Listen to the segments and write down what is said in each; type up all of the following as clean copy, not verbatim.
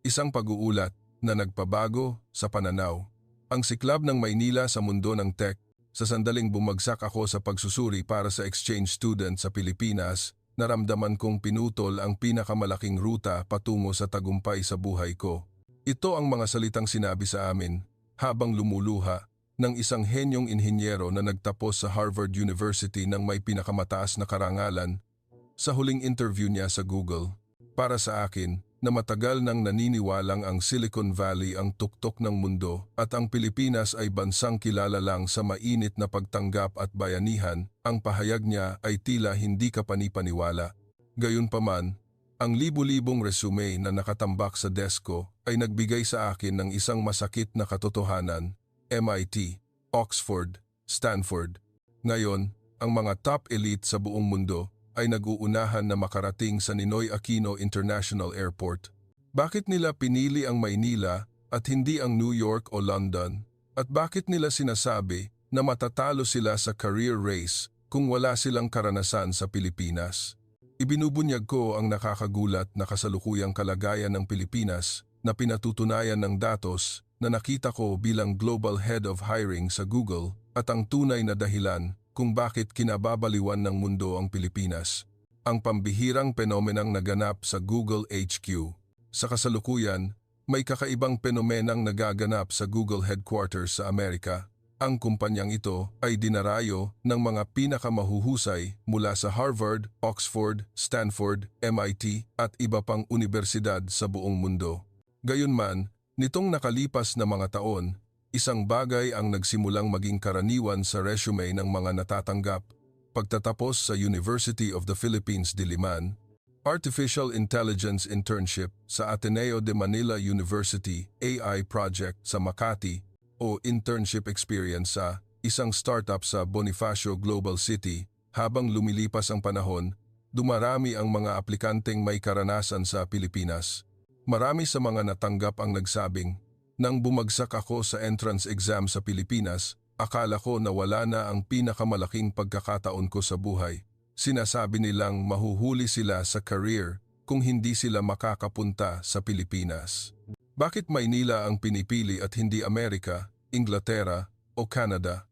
Isang pag-uulat na nagpabago sa pananaw. Ang siklab ng Maynila sa mundo ng tech, sa sandaling bumagsak ako sa pagsusuri para sa exchange student sa Pilipinas, naramdaman kong pinutol ang pinakamalaking ruta patungo sa tagumpay sa buhay ko. Ito ang mga salitang sinabi sa amin habang lumuluha ng isang henyong inhinyero na nagtapos sa Harvard University ng may pinakamataas na karangalan sa huling interview niya sa Google. Para sa akin, na matagal nang naniniwalang ang Silicon Valley ang tuktok ng mundo at ang Pilipinas ay bansang kilala lang sa mainit na pagtanggap at bayanihan, ang pahayag niya ay tila hindi kapanipaniwala. Gayunpaman, ang libu-libong resume na nakatambak sa desk ko ay nagbigay sa akin ng isang masakit na katotohanan: MIT, Oxford, Stanford. Ngayon, ang mga top elite sa buong mundo ay nag-uunahan na makarating sa Ninoy Aquino International Airport. Bakit nila pinili ang Maynila at hindi ang New York o London? At bakit nila sinasabi na matatalo sila sa career race kung wala silang karanasan sa Pilipinas? Ibinubunyag ko ang nakakagulat na kasalukuyang kalagayan ng Pilipinas na pinatutunayan ng datos na nakita ko bilang Global Head of Hiring sa Google at ang tunay na dahilan kung bakit kinababaliwan ng mundo ang Pilipinas. Ang pambihirang penomenang naganap sa Google HQ. Sa kasalukuyan, may kakaibang penomenang nagaganap sa Google Headquarters sa Amerika. Ang kumpanyang ito ay dinarayo ng mga pinakamahuhusay mula sa Harvard, Oxford, Stanford, MIT at iba pang universidad sa buong mundo. Gayunman, nitong nakalipas na mga taon, isang bagay ang nagsimulang maging karaniwan sa resume ng mga natatanggap. Pagtatapos sa University of the Philippines Diliman, Artificial Intelligence Internship sa Ateneo de Manila University AI Project sa Makati o Internship Experience sa isang startup sa Bonifacio Global City. Habang lumilipas ang panahon, dumarami ang mga aplikanteng may karanasan sa Pilipinas. Marami sa mga natanggap ang nagsabing, nang bumagsak ako sa entrance exam sa Pilipinas, akala ko na wala na ang pinakamalaking pagkakataon ko sa buhay. Sinasabi nilang mahuhuli sila sa career kung hindi sila makakapunta sa Pilipinas. Bakit Maynila ang pinipili at hindi Amerika, Inglaterra o Canada?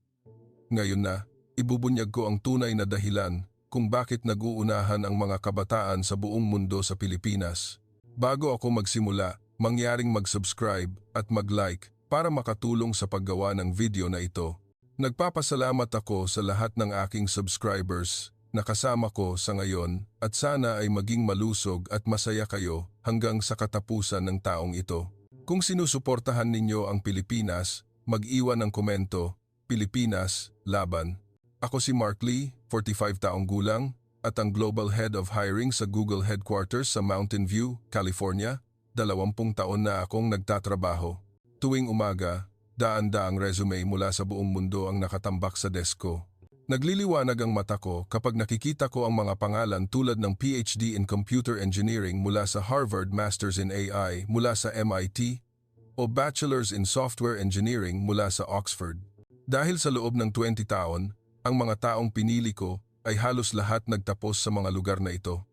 Ngayon na, ibubunyag ko ang tunay na dahilan kung bakit nag-uunahan ang mga kabataan sa buong mundo sa Pilipinas. Bago ako magsimula, mangyaring mag-subscribe at mag-like para makatulong sa paggawa ng video na ito. Nagpapasalamat ako sa lahat ng aking subscribers na kasama ko sa ngayon at sana ay maging malusog at masaya kayo hanggang sa katapusan ng taong ito. Kung sinusuportahan ninyo ang Pilipinas, mag-iwan ng komento, Pilipinas, laban. Ako si Mark Lee, 45 taong gulang, at ang Global Head of Hiring sa Google Headquarters sa Mountain View, California. 20 taon na akong nagtatrabaho. Tuwing umaga, daan-daang resume mula sa buong mundo ang nakatambak sa desk ko. Nagliliwanag ang mata ko kapag nakikita ko ang mga pangalan tulad ng PhD in Computer Engineering mula sa Harvard, Masters in AI mula sa MIT, o Bachelors in Software Engineering mula sa Oxford. Dahil sa loob ng 20 taon, ang mga taong pinili ko ay halos lahat nagtapos sa mga lugar na ito.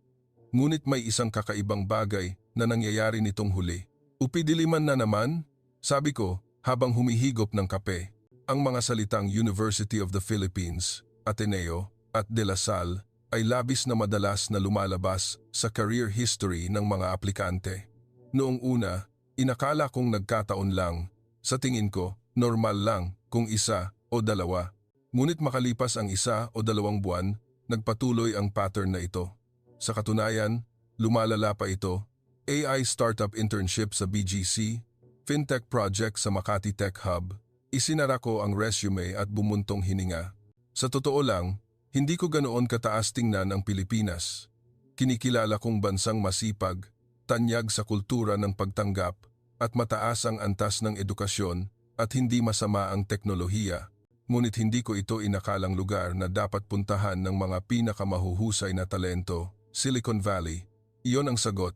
Ngunit may isang kakaibang bagay na nangyayari nitong huli. Upidiliman na naman, sabi ko habang humihigop ng kape. Ang mga salitang University of the Philippines, Ateneo at De La Salle ay labis na madalas na lumalabas sa career history ng mga aplikante. Noong una, inakala kong nagkataon lang. Sa tingin ko, normal lang kung isa o dalawa. Ngunit makalipas ang 1 o 2 buwan, nagpatuloy ang pattern na ito. Sa katunayan, lumalala pa ito. AI Startup Internship sa BGC, FinTech Project sa Makati Tech Hub. Isinara ko ang resume at bumuntong hininga. Sa totoo lang, hindi ko ganoon kataas tingnan ang Pilipinas. Kinikilala kong bansang masipag, tanyag sa kultura ng pagtanggap, at mataas ang antas ng edukasyon at hindi masama ang teknolohiya. Ngunit hindi ko ito inakalang lugar na dapat puntahan ng mga pinakamahuhusay na talento, Silicon Valley. Iyon ang sagot.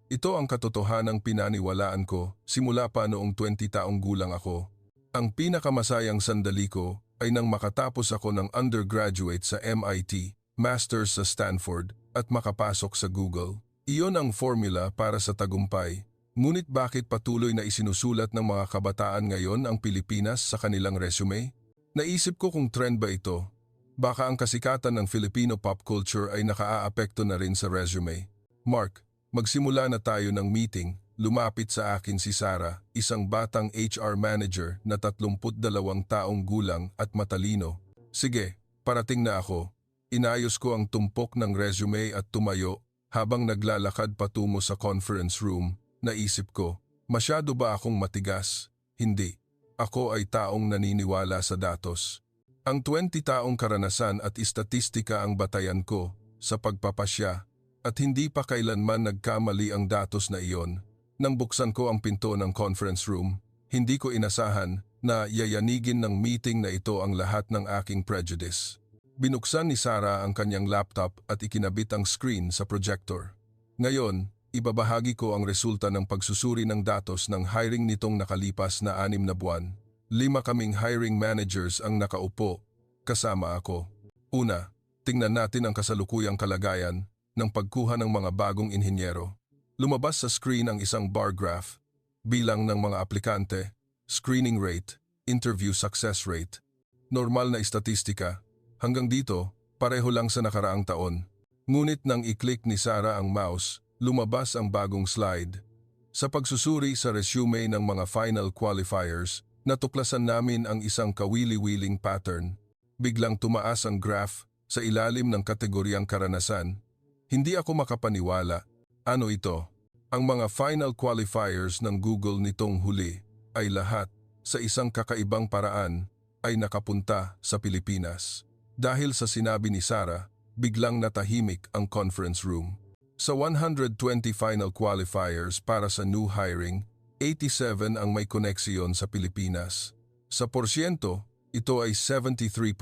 Ito ang katotohanang pinaniwalaan ko simula pa noong 20 taong gulang ako. Ang pinakamasayang sandali ko ay nang makatapos ako ng undergraduate sa MIT, master's sa Stanford at makapasok sa Google. Iyon ang formula para sa tagumpay. Ngunit bakit patuloy na isinusulat ng mga kabataan ngayon ang Pilipinas sa kanilang resume? Naisip ko kung trend ba ito. Baka ang kasikatan ng Filipino pop culture ay nakaaapekto na rin sa resume. Mark, magsimula na tayo ng meeting. Lumapit sa akin si Sarah, isang batang HR manager na 32 taong gulang at matalino. Sige, parating na ako. Inayos ko ang tumpok ng resume at tumayo habang naglalakad patungo sa conference room. Naisip ko, masyado ba akong matigas? Hindi. Ako ay taong naniniwala sa datos. Ang 20 taong karanasan at istatistika ang batayan ko sa pagpapasya at hindi pa kailanman nagkamali ang datos na iyon. Nang buksan ko ang pinto ng conference room, hindi ko inasahan na yayanigin ng meeting na ito ang lahat ng aking prejudice. Binuksan ni Sarah ang kanyang laptop at ikinabit ang screen sa projector. Ngayon, ibabahagi ko ang resulta ng pagsusuri ng datos ng hiring nitong nakalipas na 6 na buwan. 5 kaming hiring managers ang nakaupo, kasama ako. Una, tingnan natin ang kasalukuyang kalagayan ng pagkuha ng mga bagong inhinyero. Lumabas sa screen ang isang bar graph, bilang ng mga aplikante, screening rate, interview success rate. Normal na istatistika. Hanggang dito, pareho lang sa nakaraang taon. Ngunit nang i-click ni Sarah ang mouse, lumabas ang bagong slide. Sa pagsusuri sa resume ng mga final qualifiers, natuklasan namin ang isang kawili-wiling pattern. Biglang tumaas ang graph sa ilalim ng kategoryang karanasan. Hindi ako makapaniwala. Ano ito? Ang mga final qualifiers ng Google nitong huli ay lahat sa isang kakaibang paraan ay nakapunta sa Pilipinas. Dahil sa sinabi ni Sarah, biglang natahimik ang conference room. Sa 120 final qualifiers para sa new hiring, 87 ang may koneksiyon sa Pilipinas. Sa porsyento, ito ay 73%,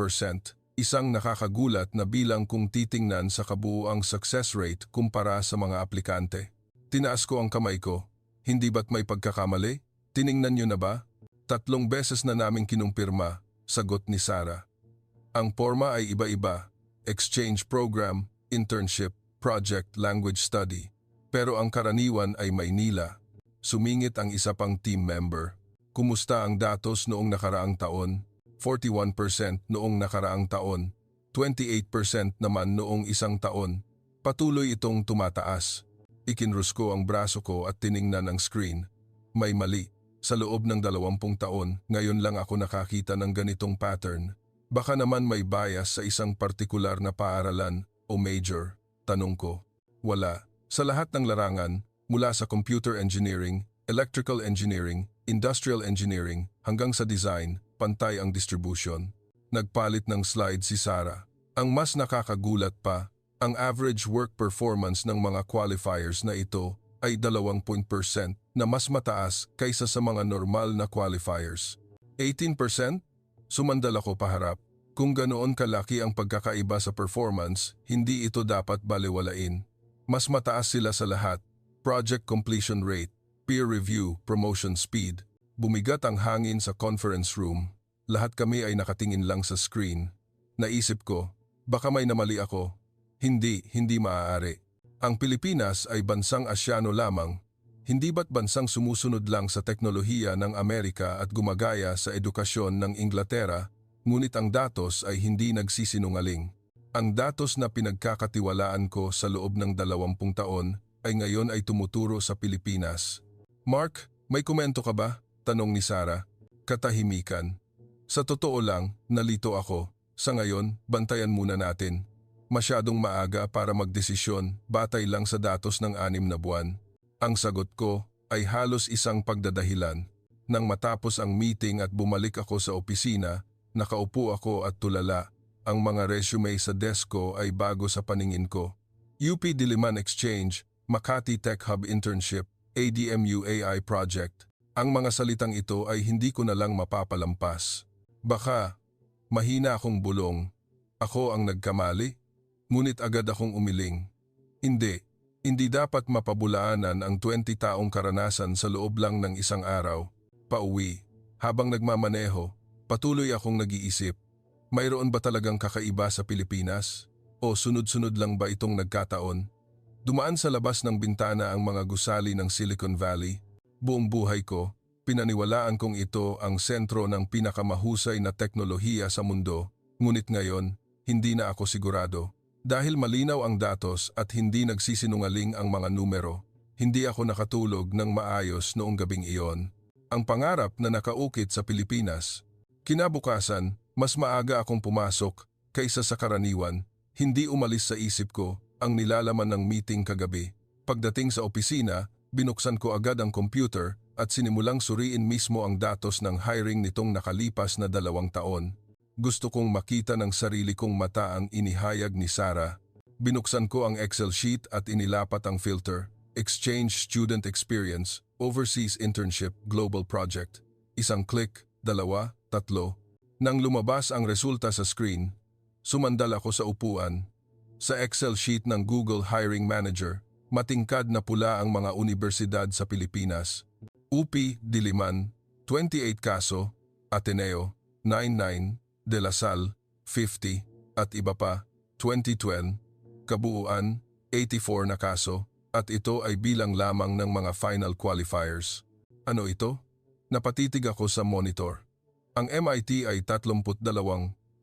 isang nakakagulat na bilang kung titingnan sa kabuuang success rate kumpara sa mga aplikante. Tinaas ko ang kamay ko. Hindi ba't may pagkakamali? Tiningnan niyo na ba? 3 beses na naming kinumpirma, sagot ni Sarah. Ang porma ay iba-iba, exchange program, internship, project, language study. Pero ang karaniwan ay Maynila. Sumingit ang isa pang team member. Kumusta ang datos noong nakaraang taon? 41% noong nakaraang taon, 28% naman noong isang taon. Patuloy itong tumataas. Ikinrus ko ang braso ko at tiningnan ang screen. May mali. Sa loob ng 20 taon, ngayon lang ako nakakita ng ganitong pattern. Baka naman may bias sa isang partikular na paaralan o major. Tanong ko. Wala. Sa lahat ng larangan, mula sa computer engineering, electrical engineering, industrial engineering, hanggang sa design, pantay ang distribution. Nagpalit ng slide si Sarah. Ang mas nakakagulat pa, ang average work performance ng mga qualifiers na ito ay 20% na mas mataas kaysa sa mga normal na qualifiers. 18%? Sumandal ako paharap. Kung ganoon kalaki ang pagkakaiba sa performance, hindi ito dapat balewalain. Mas mataas sila sa lahat. Project completion rate, peer review, promotion speed. Bumigat ang hangin sa conference room. Lahat kami ay nakatingin lang sa screen. Naisip ko, baka may namali ako. Hindi maaari. Ang Pilipinas ay bansang Asyano lamang. Hindi ba't bansang sumusunod lang sa teknolohiya ng Amerika at gumagaya sa edukasyon ng Inglaterra, ngunit ang datos ay hindi nagsisinungaling. Ang datos na pinagkakatiwalaan ko sa loob ng 20 taon ay ngayon ay tumuturo sa Pilipinas. Mark, may komento ka ba? Tanong ni Sarah. Katahimikan. Sa totoo lang, nalito ako. Sa ngayon, bantayan muna natin. Masyadong maaga para magdesisyon batay lang sa datos ng 6 na buwan. Ang sagot ko ay halos isang pagdadahilan. Nang matapos ang meeting at bumalik ako sa opisina, nakaupo ako at tulala. Ang mga resume sa desk ko ay bago sa paningin ko. UP Diliman Exchange, Makati Tech Hub Internship, ADMU AI Project. Ang mga salitang ito ay hindi ko na lang mapapalampas. Baka, mahina akong bulong. Ako ang nagkamali? Ngunit agad akong umiling. Hindi dapat mapabulaanan ang 20 taong karanasan sa loob lang ng isang araw. Pauwi. Habang nagmamaneho, patuloy akong nag-iisip. Mayroon ba talagang kakaiba sa Pilipinas? O sunod-sunod lang ba itong nagkataon? Dumaan sa labas ng bintana ang mga gusali ng Silicon Valley. Buong buhay ko, pinaniwalaan kong ito ang sentro ng pinakamahusay na teknolohiya sa mundo. Ngunit ngayon, hindi na ako sigurado. Dahil malinaw ang datos at hindi nagsisinungaling ang mga numero, hindi ako nakatulog ng maayos noong gabing iyon. Ang pangarap na nakaukit sa Pilipinas. Kinabukasan, mas maaga akong pumasok kaysa sa karaniwan. Hindi umalis sa isip ko ang nilalaman ng meeting kagabi. Pagdating sa opisina, binuksan ko agad ang computer at sinimulang suriin mismo ang datos ng hiring nitong nakalipas na 2 taon. Gusto kong makita ng sarili kong mata ang inihayag ni Sarah. Binuksan ko ang Excel sheet at inilapat ang filter. Exchange Student Experience, Overseas Internship, Global Project. 1 click, 2, 3. Nang lumabas ang resulta sa screen, sumandal ako sa upuan. Sa Excel sheet ng Google Hiring Manager, matingkad na pula ang mga universidad sa Pilipinas. UP, Diliman, 28 kaso, Ateneo, 99, De La Salle, 50, at iba pa, 2012, kabuuan, 84 na kaso, at ito ay bilang lamang ng mga final qualifiers. Ano ito? Napatitig ako sa monitor. Ang MIT ay 32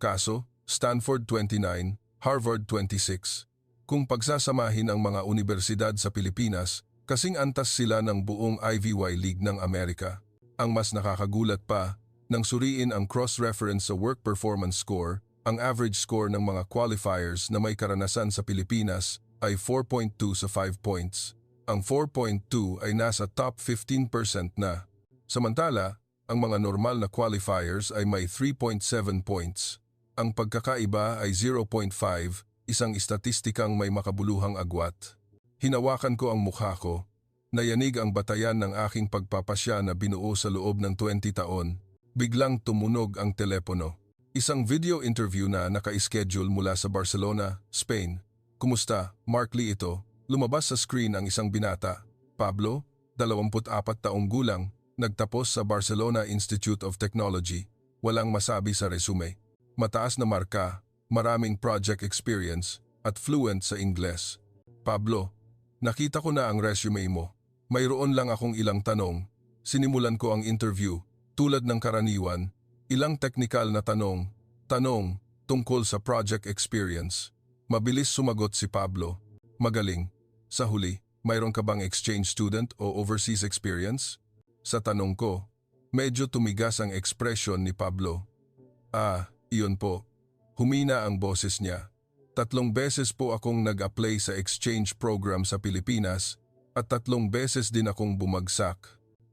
kaso, Stanford 29, Harvard 26. Kung pagsasamahin ang mga universidad sa Pilipinas, kasing antas sila ng buong Ivy League ng Amerika. Ang mas nakakagulat pa, nang suriin ang cross-reference sa work performance score, ang average score ng mga qualifiers na may karanasan sa Pilipinas ay 4.2 sa 5 points. Ang 4.2 ay nasa top 15% na. Samantala, ang mga normal na qualifiers ay may 3.7 points. Ang pagkakaiba ay 0.5, isang istatistikang may makabuluhang agwat. Hinawakan ko ang mukha ko. Nayanig ang batayan ng aking pagpapasya na binuo sa loob ng 20 taon. Biglang tumunog ang telepono. Isang video interview na naka-schedule mula sa Barcelona, Spain. Kumusta? Mark Lee ito. Lumabas sa screen ang isang binata. Pablo, 24 taong gulang, nagtapos sa Barcelona Institute of Technology. Walang masabi sa resume. Mataas na marka, maraming project experience, at fluent sa Ingles. Pablo, nakita ko na ang resume mo. Mayroon lang akong ilang tanong. Sinimulan ko ang interview. Tulad ng karaniwan, ilang technical na tanong tungkol sa project experience. Mabilis sumagot si Pablo. Magaling. Sa huli, mayroon ka bang exchange student o overseas experience? Sa tanong ko, medyo tumigas ang ekspresyon ni Pablo. Iyon po. Humina ang boses niya. 3 beses po akong nag-apply sa exchange program sa Pilipinas at 3 beses din akong bumagsak.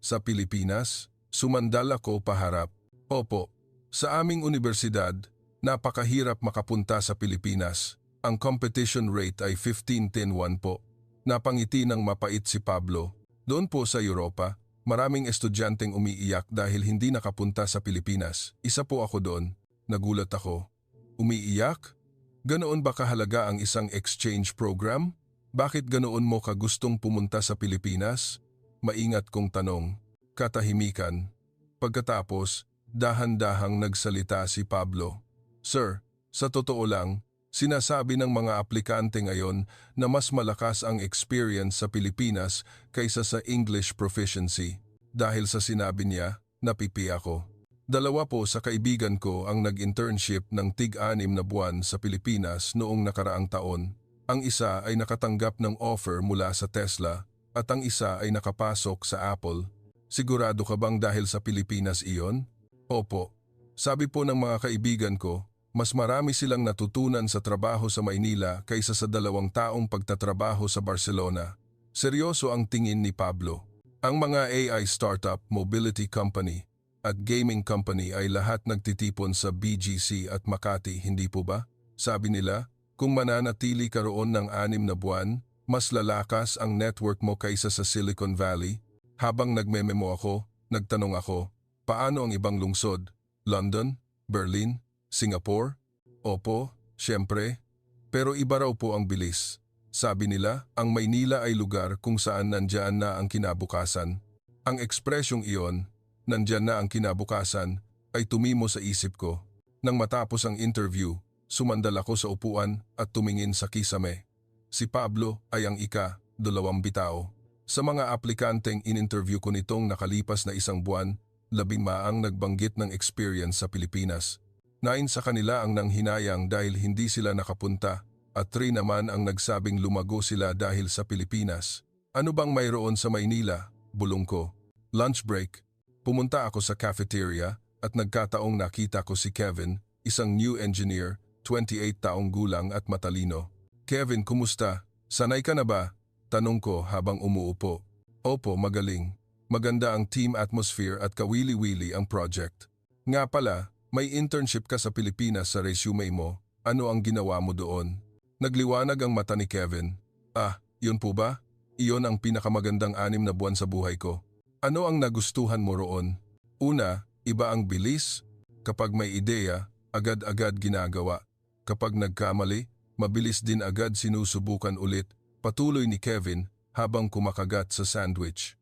Sa Pilipinas? Sumandal ako paharap. Opo, sa aming universidad, napakahirap makapunta sa Pilipinas. Ang competition rate ay 15-10-1 po. Napangiti ng mapait si Pablo. Doon po sa Europa, maraming estudyanteng umiiyak dahil hindi nakapunta sa Pilipinas. Isa po ako doon. Nagulat ako. Umiiyak? Ganoon ba kahalaga ang isang exchange program? Bakit ganoon mo kagustong pumunta sa Pilipinas? Maingat kong tanong. Katahimikan. Pagkatapos, dahan-dahang nagsalita si Pablo. Sir, sa totoo lang, sinasabi ng mga aplikante ngayon na mas malakas ang experience sa Pilipinas kaysa sa English proficiency. Dahil sa sinabi niya, napipi ako. 2 po sa kaibigan ko ang nag-internship ng tig-6 na buwan sa Pilipinas noong nakaraang taon. Ang isa ay nakatanggap ng offer mula sa Tesla at ang isa ay nakapasok sa Apple. Sigurado ka bang dahil sa Pilipinas iyon? Opo. Sabi po ng mga kaibigan ko, mas marami silang natutunan sa trabaho sa Maynila kaysa sa 2 taong pagtatrabaho sa Barcelona. Seryoso ang tingin ni Pablo. Ang mga AI startup, mobility company at gaming company ay lahat nagtitipon sa BGC at Makati, hindi po ba? Sabi nila, kung mananatili ka roon ng 6 na buwan, mas lalakas ang network mo kaysa sa Silicon Valley. Habang nagmememo ako, nagtanong ako, paano ang ibang lungsod? London? Berlin? Singapore? Opo, siyempre. Pero iba raw po ang bilis. Sabi nila, ang Maynila ay lugar kung saan nandyan na ang kinabukasan. Ang ekspresyong iyon, nandyan na ang kinabukasan, ay tumimo sa isip ko. Nang matapos ang interview, sumandal ako sa upuan at tumingin sa kisame. Si Pablo ay ang ika-2 bitao. Sa mga aplikanteng in-interview ko nitong nakalipas na 1 buwan, 15 ang nagbanggit ng experience sa Pilipinas. 9 sa kanila ang nanghinayang dahil hindi sila nakapunta at 3 naman ang nagsabing lumago sila dahil sa Pilipinas. Ano bang mayroon sa Maynila? Bulong ko. Lunch break. Pumunta ako sa cafeteria at nagkataong nakita ko si Kevin, isang new engineer, 28 taong gulang at matalino. Kevin, kumusta? Sanay ka na ba? Tanong ko habang umuupo. Opo, magaling. Maganda ang team atmosphere at kawili-wili ang project. Nga pala, may internship ka sa Pilipinas sa resume mo. Ano ang ginawa mo doon? Nagliwanag ang mata ni Kevin. Ah, yun po ba? Iyon ang pinakamagandang 6 na buwan sa buhay ko. Ano ang nagustuhan mo roon? Una, iba ang bilis. Kapag may ideya, agad-agad ginagawa. Kapag nagkamali, mabilis din agad sinusubukan ulit, patuloy ni Kevin habang kumakagat sa sandwich.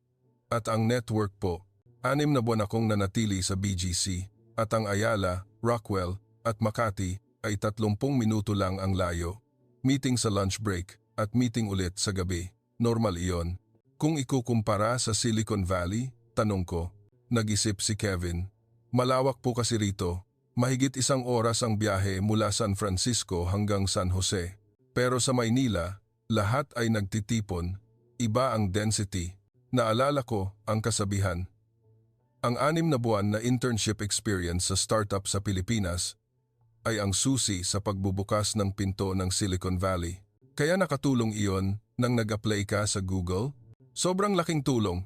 At ang network po, 6 na buwan akong nanatili sa BGC at ang Ayala, Rockwell at Makati ay 30 minuto lang ang layo. Meeting sa lunch break at meeting ulit sa gabi. Normal iyon. Kung ikukumpara sa Silicon Valley, tanong ko, nag-isip si Kevin. Malawak po kasi rito. Mahigit 1 oras ang biyahe mula San Francisco hanggang San Jose. Pero sa Maynila, lahat ay nagtitipon. Iba ang density. Naalala ko ang kasabihan. Ang 6 na buwan na internship experience sa startup sa Pilipinas ay ang susi sa pagbubukas ng pinto ng Silicon Valley. Kaya nakatulong iyon nang nag-apply ka sa Google? Sobrang laking tulong.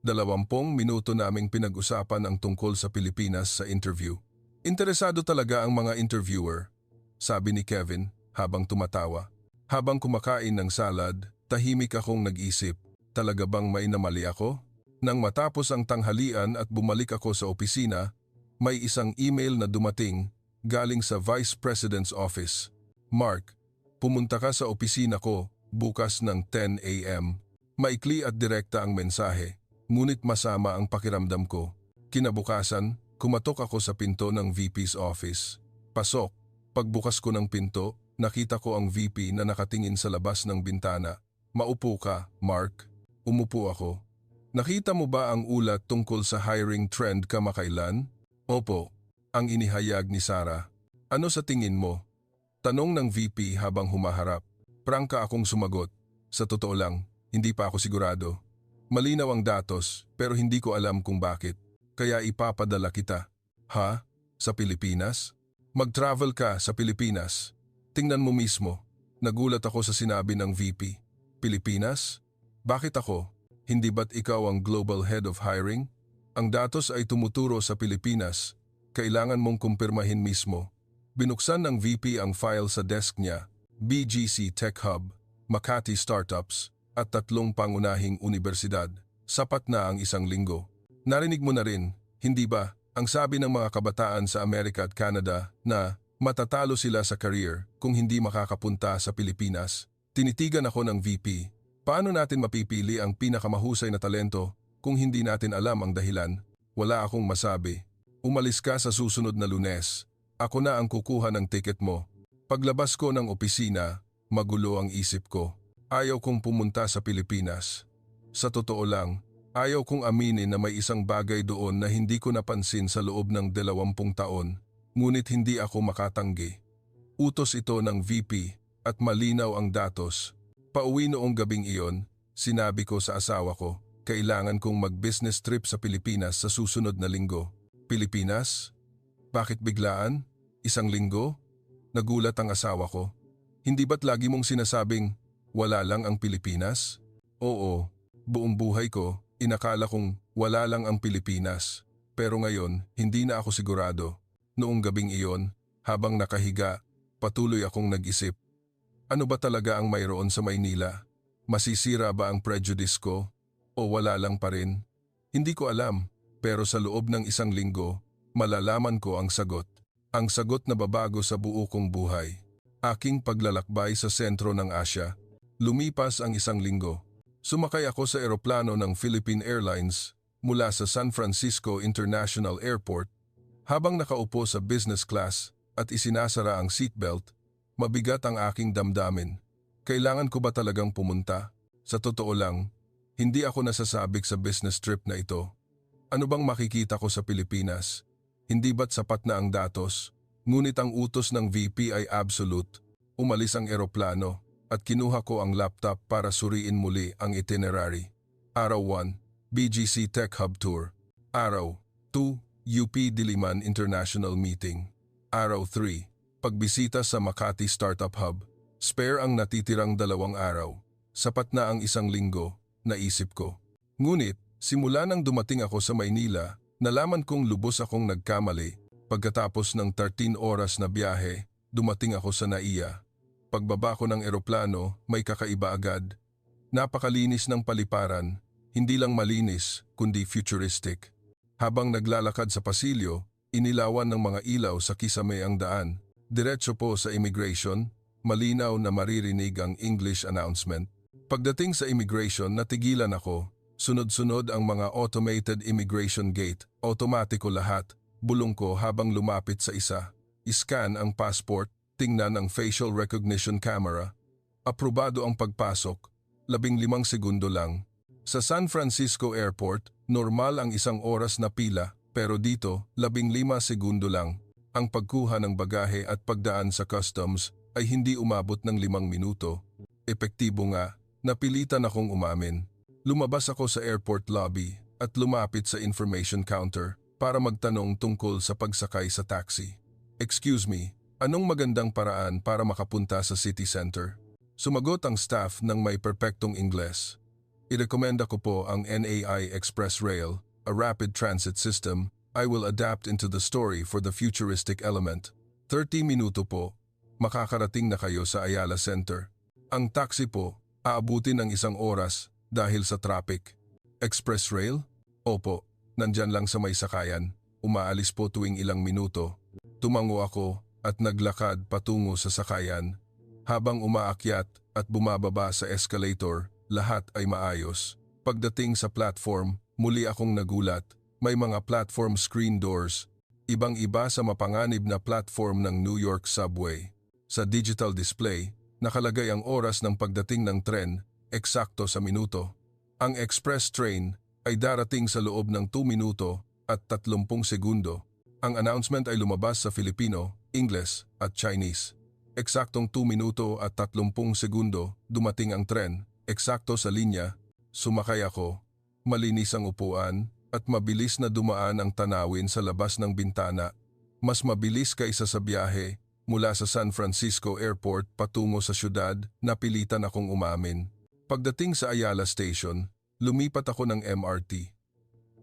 20 minuto naming pinag-usapan ang tungkol sa Pilipinas sa interview. Interesado talaga ang mga interviewer, sabi ni Kevin habang tumatawa. Habang kumakain ng salad, tahimik akong nag-isip, talaga bang may namali ako? Nang matapos ang tanghalian at bumalik ako sa opisina, may isang email na dumating galing sa Vice President's Office. Mark, pumunta ka sa opisina ko bukas ng 10 a.m. Maikli at direkta ang mensahe, ngunit masama ang pakiramdam ko. Kinabukasan, kumatok ako sa pinto ng VP's office. Pasok. Pagbukas ko ng pinto, nakita ko ang VP na nakatingin sa labas ng bintana. Maupo ka, Mark. Umupo ako. Nakita mo ba ang ulat tungkol sa hiring trend kamakailan? Opo, ang inihayag ni Sarah. Ano sa tingin mo? Tanong ng VP habang humaharap. Prangka akong sumagot. Sa totoo lang, hindi pa ako sigurado. Malinaw ang datos pero hindi ko alam kung bakit. Kaya ipapadala kita. Ha? Sa Pilipinas? Mag-travel ka sa Pilipinas. Tingnan mo mismo. Nagulat ako sa sinabi ng VP. Pilipinas? Bakit ako? Hindi ba't ikaw ang Global Head of Hiring? Ang datos ay tumuturo sa Pilipinas. Kailangan mong kumpirmahin mismo. Binuksan ng VP ang file sa desk niya. BGC Tech Hub, Makati Startups, at 3 pangunahing universidad. Sapat na ang 1 linggo. Narinig mo na rin, hindi ba, ang sabi ng mga kabataan sa Amerika at Canada na matatalo sila sa career kung hindi makakapunta sa Pilipinas. Tinitigan ako ng VP. Paano natin mapipili ang pinakamahusay na talento kung hindi natin alam ang dahilan? Wala akong masabi. Umalis ka sa susunod na Lunes. Ako na ang kukuha ng ticket mo. Paglabas ko ng opisina, magulo ang isip ko. Ayaw kong pumunta sa Pilipinas. Sa totoo lang, ayaw kong aminin na may isang bagay doon na hindi ko napansin sa loob ng 20 taon, ngunit hindi ako makatanggi. Utos ito ng VP at malinaw ang datos. Pauwi noong gabing iyon, sinabi ko sa asawa ko, kailangan kong mag-business trip sa Pilipinas sa susunod na linggo. Pilipinas? Bakit biglaan? 1 linggo? Nagulat ang asawa ko. Hindi ba't lagi mong sinasabing, wala lang ang Pilipinas? Oo, buong buhay ko, inakala kong wala lang ang Pilipinas. Pero ngayon, hindi na ako sigurado. Noong gabing iyon, habang nakahiga, patuloy akong nag-isip. Ano ba talaga ang mayroon sa Maynila? Masisira ba ang prejudice ko? O wala lang pa rin? Hindi ko alam, pero sa loob ng 1 linggo, malalaman ko ang sagot. Ang sagot na babago sa buo kong buhay. Aking paglalakbay sa sentro ng Asya. Lumipas ang 1 linggo. Sumakay ako sa eroplano ng Philippine Airlines mula sa San Francisco International Airport. Habang nakaupo sa business class at isinasara ang seatbelt, mabigat ang aking damdamin. Kailangan ko ba talagang pumunta? Sa totoo lang, hindi ako nasasabik sa business trip na ito. Ano bang makikita ko sa Pilipinas? Hindi ba't sapat na ang datos? Ngunit ang utos ng VP ay absolute. Umalis ang eroplano at kinuha ko ang laptop para suriin muli ang itinerary. Araw 1, BGC Tech Hub Tour. Araw 2, UP Diliman International Meeting. Araw 3, pagbisita sa Makati Startup Hub. Spare ang natitirang 2 araw. Sapat na ang 1 linggo, naisip ko. Ngunit, simula nang dumating ako sa Maynila, nalaman kong lubos akong nagkamali. Pagkatapos ng 13 oras na biyahe, dumating ako sa NAIA. Pagbaba ko ng eroplano, may kakaiba agad. Napakalinis ng paliparan, hindi lang malinis, kundi futuristic. Habang naglalakad sa pasilyo, inilawan ng mga ilaw sa kisame ang daan. Diretso po sa immigration, malinaw na maririnig ang English announcement. Pagdating sa immigration, natigilan ako. Sunod-sunod ang mga automated immigration gate, automatiko lahat. Bulong ko habang lumapit sa isa. Iscan ang passport, tingnan ang facial recognition camera. Aprobado ang pagpasok, 15 segundo lang. Sa San Francisco Airport, normal ang 1 oras na pila, pero dito, 15 segundo lang. Ang pagkuha ng bagahe at pagdaan sa customs ay hindi umabot ng 5 minuto. Epektibo nga, napilitan akong umamin. Lumabas ako sa airport lobby at lumapit sa information counter para magtanong tungkol sa pagsakay sa taxi. Excuse me, anong magandang paraan para makapunta sa city center? Sumagot ang staff ng may perpektong Ingles. Irekomenda ko po ang NAI Express Rail, a rapid transit system. I will adapt into the story for the futuristic element. 30 minuto po, makakarating na kayo sa Ayala Center. Ang taxi po, aabutin ng 1 oras dahil sa traffic. Express Rail? Opo. Nandyan lang sa may sakayan, umaalis po tuwing ilang minuto. Tumango ako at naglakad patungo sa sakayan. Habang umaakyat at bumababa sa escalator, lahat ay maayos. Pagdating sa platform, muli akong nagulat. May mga platform screen doors. Ibang-iba sa mapanganib na platform ng New York Subway. Sa digital display, nakalagay ang oras ng pagdating ng tren, eksakto sa minuto. Ang express train ay darating sa loob ng 2 minuto at 30 segundo. Ang announcement ay lumabas sa Filipino, Ingles at Chinese. Eksaktong 2 minuto at 30 segundo dumating ang tren, eksakto sa linya. Sumakay ako. Malinis ang upuan at mabilis na dumaan ang tanawin sa labas ng bintana. Mas mabilis kaysa sa biyahe mula sa San Francisco Airport patungo sa syudad, napilitan akong umamin. Pagdating sa Ayala Station, lumipat ako ng MRT.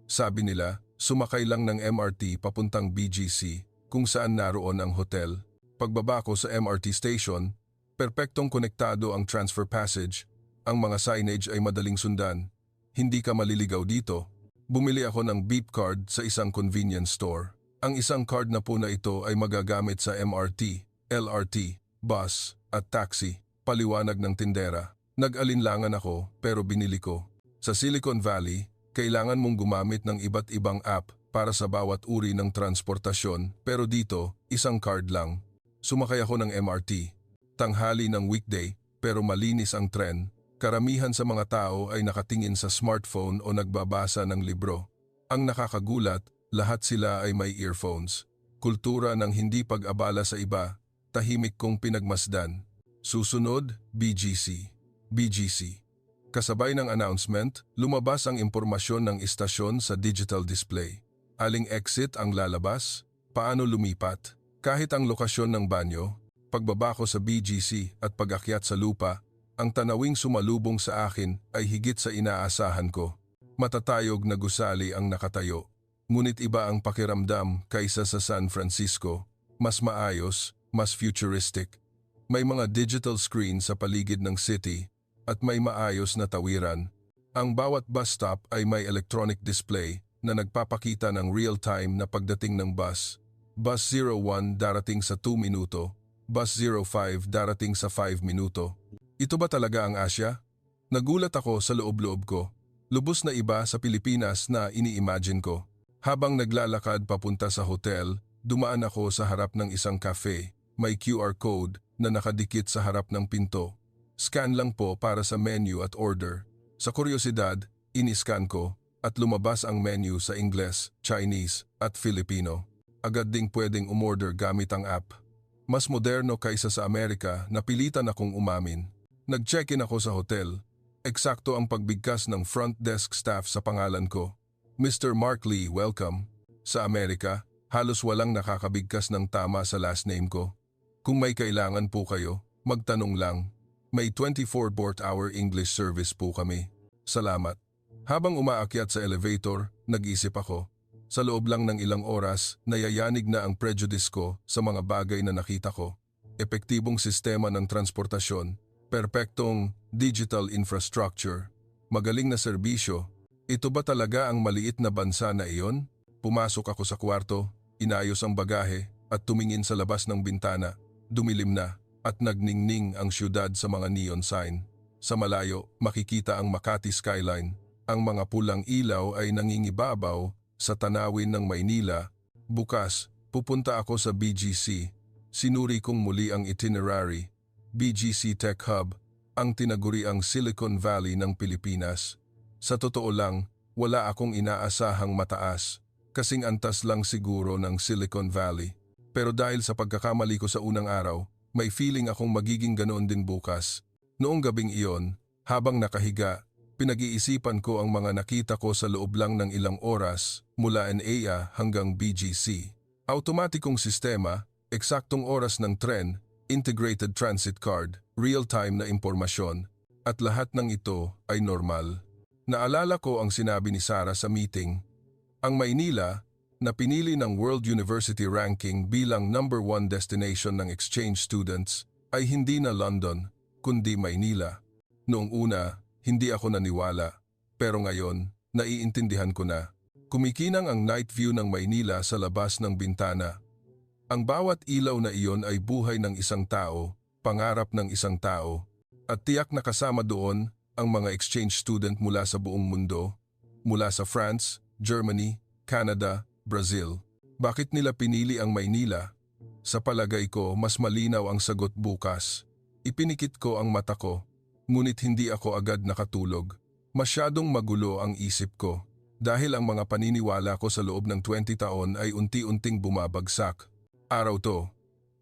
Sabi nila, sumakay lang ng MRT papuntang BGC kung saan naroon ang hotel. Pagbaba ko sa MRT station, perpektong konektado ang transfer passage. Ang mga signage ay madaling sundan. Hindi ka maliligaw dito. Bumili ako ng beep card sa isang convenience store. Ang isang card na po na ito ay magagamit sa MRT, LRT, bus at taxi. Paliwanag ng tindera. Nag-alinlangan ako pero binili ko. Sa Silicon Valley, kailangan mong gumamit ng iba't ibang app para sa bawat uri ng transportasyon, pero dito, isang card lang. Sumakay ako ng MRT. Tanghali ng weekday, pero malinis ang tren. Karamihan sa mga tao ay nakatingin sa smartphone o nagbabasa ng libro. Ang nakakagulat, lahat sila ay may earphones. Kultura ng hindi pag-abala sa iba, tahimik kong pinagmasdan. Susunod, BGC. BGC. Kasabay ng announcement, lumabas ang impormasyon ng istasyon sa digital display. Aling exit ang lalabas? Paano lumipat? Kahit ang lokasyon ng banyo, pagbaba ko sa BGC at pag-akyat sa lupa, ang tanawing sumalubong sa akin ay higit sa inaasahan ko. Matatayog na gusali ang nakatayo. Ngunit iba ang pakiramdam kaysa sa San Francisco. Mas maayos, mas futuristic. May mga digital screen sa paligid ng city at may maayos na tawiran. Ang bawat bus stop ay may electronic display na nagpapakita ng real-time na pagdating ng bus. Bus 01 darating sa 2 minuto, Bus 05 darating sa 5 minuto. Ito ba talaga ang Asia? Nagulat ako sa loob-loob ko. Lubos na iba sa Pilipinas na ini-imagine ko. Habang naglalakad papunta sa hotel, dumaan ako sa harap ng isang cafe. May QR code na nakadikit sa harap ng pinto. Scan lang po para sa menu at order. Sa kuryosidad, iniscan ko at lumabas ang menu sa Ingles, Chinese at Filipino. Agad ding pwedeng umorder gamit ang app. Mas moderno kaysa sa Amerika, napilitan akong umamin. Nag-check-in ako sa hotel. Eksakto ang pagbigkas ng front desk staff sa pangalan ko. Mr. Mark Lee, welcome. Sa Amerika, halos walang nakakabigkas ng tama sa last name ko. Kung may kailangan po kayo, magtanong lang. May 24-hour English service po kami. Salamat. Habang umaakyat sa elevator, nag-isip ako. Sa loob lang ng ilang oras, nayayanig na ang prejudice ko sa mga bagay na nakita ko. Epektibong sistema ng transportasyon, perpektong digital infrastructure, magaling na serbisyo. Ito ba talaga ang maliit na bansa na iyon? Pumasok ako sa kwarto, inayos ang bagahe at tumingin sa labas ng bintana. Dumilim na at nagningning ang syudad sa mga neon sign. Sa malayo, makikita ang Makati skyline. Ang mga pulang ilaw ay nangingibabaw sa tanawin ng Maynila. Bukas, pupunta ako sa BGC. Sinuri kong muli ang itinerary. BGC Tech Hub, ang tinaguriang Silicon Valley ng Pilipinas. Sa totoo lang, wala akong inaasahang mataas. Kasing antas lang siguro ng Silicon Valley. Pero dahil sa pagkakamali ko sa unang araw, may feeling akong magiging ganoon din bukas. Noong gabing iyon, habang nakahiga, pinag-iisipan ko ang mga nakita ko sa loob lang ng ilang oras mula NAIA hanggang BGC. Automatikong sistema, eksaktong oras ng tren, integrated transit card, real-time na impormasyon, at lahat ng ito ay normal. Naalala ko ang sinabi ni Sarah sa meeting. Ang Maynila, na pinili ng World University Ranking bilang #1 destination ng exchange students, ay hindi na London, kundi Maynila. Noong una, hindi ako naniwala, pero ngayon, naiintindihan ko na. Kumikinang ang night view ng Maynila sa labas ng bintana. Ang bawat ilaw na iyon ay buhay ng isang tao, pangarap ng isang tao, at tiyak na kasama doon ang mga exchange student mula sa buong mundo, mula sa France, Germany, Canada, Brazil. Bakit nila pinili ang Maynila? Sa palagay ko, mas malinaw ang sagot bukas. Ipinikit ko ang mata ko. Ngunit hindi ako agad nakatulog. Masyadong magulo ang isip ko dahil ang mga paniniwala ko sa loob ng 20 taon ay unti-unting bumabagsak. Araw to,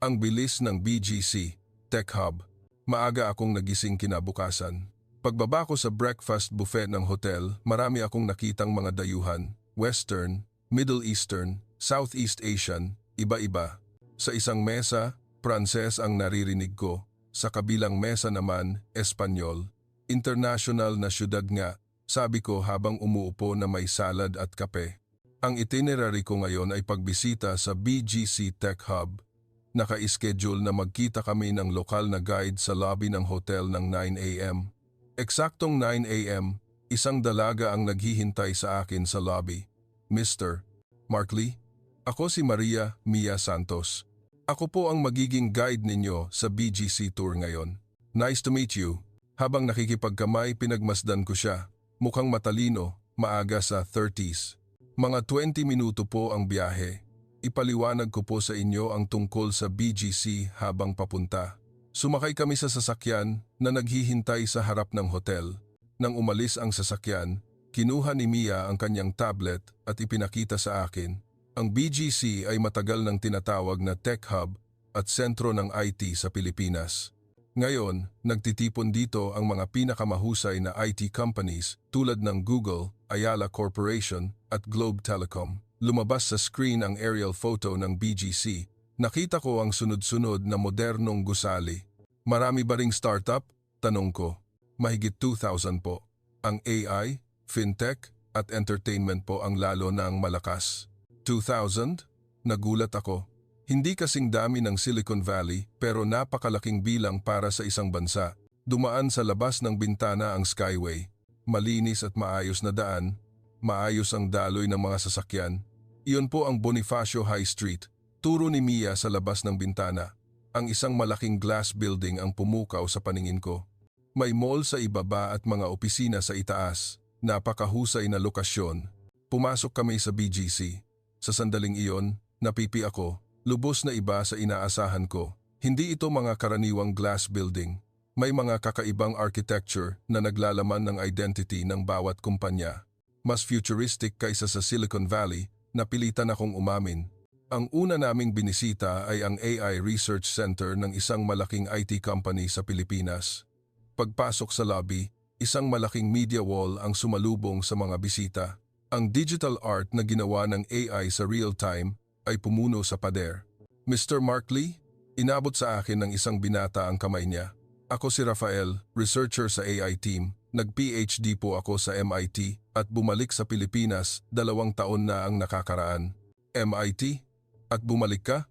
ang bilis ng BGC, Tech Hub. Maaga akong nagising kinabukasan. Pagbaba ko sa breakfast buffet ng hotel, marami akong nakitang mga dayuhan, Western, Middle Eastern, Southeast Asian, iba-iba. Sa isang mesa, Pranses ang naririnig ko. Sa kabilang mesa naman, Espanyol. International na syudad nga, sabi ko habang umuupo na may salad at kape. Ang itinerary ko ngayon ay pagbisita sa BGC Tech Hub. Naka-schedule na magkita kami ng lokal na guide sa lobby ng hotel ng 9 a.m. Eksaktong 9 a.m., isang dalaga ang naghihintay sa akin sa lobby. Mr. Mark Lee? Ako si Maria Mia Santos. Ako po ang magiging guide ninyo sa BGC tour ngayon. Nice to meet you. Habang nakikipagkamay, pinagmasdan ko siya. Mukhang matalino, maaga sa 30s. Mga 20 minuto po ang biyahe. Ipaliwanag ko po sa inyo ang tungkol sa BGC habang papunta. Sumakay kami sa sasakyan na naghihintay sa harap ng hotel. Nang umalis ang sasakyan, kinuha ni Mia ang kanyang tablet at ipinakita sa akin. Ang BGC ay matagal nang tinatawag na tech hub at sentro ng IT sa Pilipinas. Ngayon, nagtitipon dito ang mga pinakamahusay na IT companies tulad ng Google, Ayala Corporation at Globe Telecom. Lumabas sa screen ang aerial photo ng BGC. Nakita ko ang sunod-sunod na modernong gusali. Marami ba ring startup? Tanong ko. Mahigit 2,000 po. Ang AI, fintech at entertainment po ang lalo na ang malakas. 2,000? Nagulat ako. Hindi kasing dami ng Silicon Valley pero napakalaking bilang para sa isang bansa. Dumaan sa labas ng bintana ang Skyway. Malinis at maayos na daan. Maayos ang daloy ng mga sasakyan. Iyon po ang Bonifacio High Street. Turo ni Mia sa labas ng bintana. Ang isang malaking glass building ang pumukaw sa paningin ko. May mall sa ibaba at mga opisina sa itaas. Napakahusay na lokasyon. Pumasok kami sa BGC. Sa sandaling iyon, napipi ako. Lubos na iba sa inaasahan ko. Hindi ito mga karaniwang glass building. May mga kakaibang architecture na naglalaman ng identity ng bawat kumpanya. Mas futuristic kaysa sa Silicon Valley, napilitan akong umamin. Ang una naming binisita ay ang AI Research Center ng isang malaking IT company sa Pilipinas. Pagpasok sa lobby, isang malaking media wall ang sumalubong sa mga bisita. Ang digital art na ginawa ng AI sa real time ay pumuno sa pader. Mr. Mark Lee, inabot sa akin ng isang binata ang kamay niya. Ako si Rafael, researcher sa AI team. Nag-PhD po ako sa MIT at bumalik sa Pilipinas 2 taon na ang nakakaraan. MIT? At bumalik ka?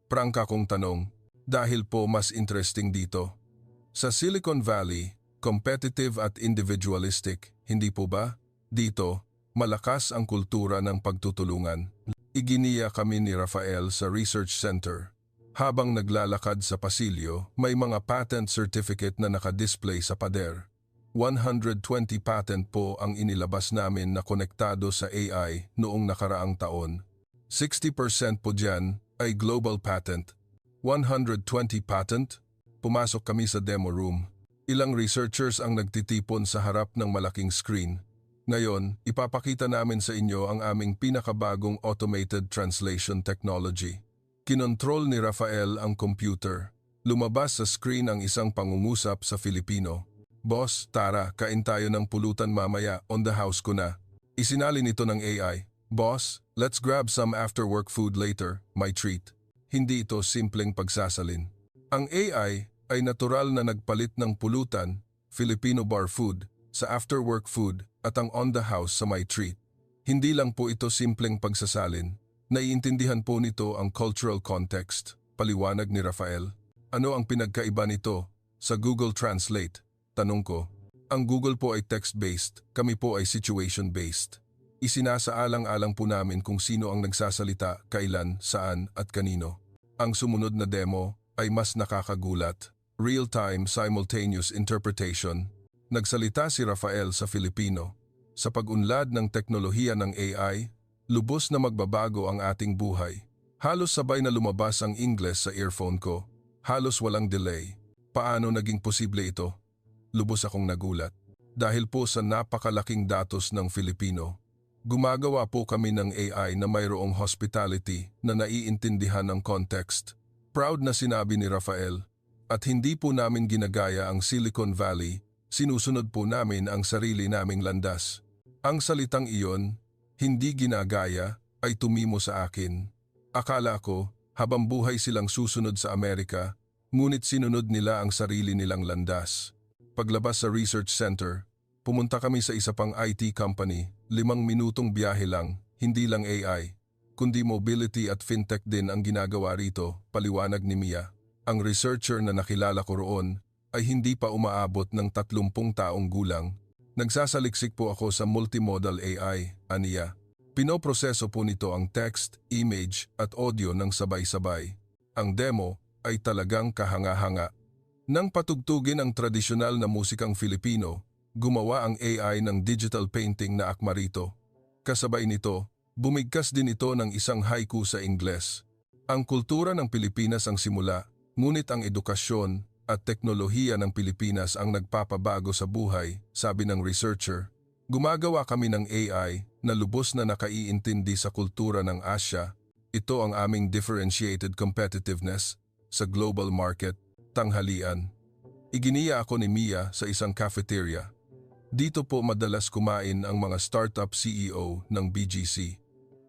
Prangka kong tanong, dahil po mas interesting dito. Sa Silicon Valley, competitive at individualistic, hindi po ba? Dito, malakas ang kultura ng pagtutulungan. Iginiya kami ni Rafael sa research center. Habang naglalakad sa pasilyo, may mga patent certificate na nakadisplay sa pader. 120 patent po ang inilabas namin na konektado sa AI noong nakaraang taon. 60% po dyan ay global patent. 120 patent? Pumasok kami sa demo room. Ilang researchers ang nagtitipon sa harap ng malaking screen. Ngayon, ipapakita namin sa inyo ang aming pinakabagong automated translation technology. Kinontrol ni Rafael ang computer. Lumabas sa screen ang isang pangungusap sa Filipino. Boss, tara, kain tayo ng pulutan mamaya, on the house ko na. Isinalin ito ng AI. Boss, let's grab some after-work food later, my treat. Hindi ito simpleng pagsasalin. Ang AI ay natural na nagpalit ng pulutan, Filipino bar food, sa after-work food at ang on the house sa my treat. Hindi lang po ito simpleng pagsasalin. Naiintindihan po nito ang cultural context, paliwanag ni Rafael. Ano ang pinagkaiba nito sa Google Translate? Tanong ko. Ang Google po ay text-based, kami po ay situation-based. Isinasaalang-alang po namin kung sino ang nagsasalita, kailan, saan at kanino. Ang sumunod na demo ay mas nakakagulat. Real-time simultaneous interpretation. Nagsalita si Rafael sa Filipino. Sa pag-unlad ng teknolohiya ng AI, lubos na magbabago ang ating buhay. Halos sabay na lumabas ang Ingles sa earphone ko. Halos walang delay. Paano naging posible ito? Lubos akong nagulat. Dahil po sa napakalaking datos ng Filipino. Gumagawa po kami ng AI na mayroong hospitality na naiintindihan ng context. Proud na sinabi ni Rafael. At hindi po namin ginagaya ang Silicon Valley, sinusunod po namin ang sarili naming landas. Ang salitang iyon, hindi ginagaya, ay tumimo sa akin. Akala ko, habang buhay silang susunod sa Amerika, ngunit sinunod nila ang sarili nilang landas. Paglabas sa research center, pumunta kami sa isa pang IT company, 5 minutong biyahe lang, hindi lang AI, kundi mobility at fintech din ang ginagawa rito, paliwanag ni Mia. Ang researcher na nakilala ko roon ay hindi pa umaabot ng 30 taong gulang. Nagsasaliksik po ako sa multimodal AI, aniya. Pinoproseso po nito ang text, image at audio ng sabay-sabay. Ang demo ay talagang kahanga-hanga. Nang patugtugin ang tradisyonal na musikang Filipino, gumawa ang AI ng digital painting na akma rito. Kasabay nito, bumigkas din ito ng isang haiku sa Ingles. Ang kultura ng Pilipinas ang simula, ngunit ang edukasyon at teknolohiya ng Pilipinas ang nagpapabago sa buhay, sabi ng researcher. Gumagawa kami ng AI na lubos na nakaiintindi sa kultura ng Asya. Ito ang aming differentiated competitiveness sa global market, tanghalian. Iginiya ako ni Mia sa isang cafeteria. Dito po madalas kumain ang mga startup CEO ng BGC.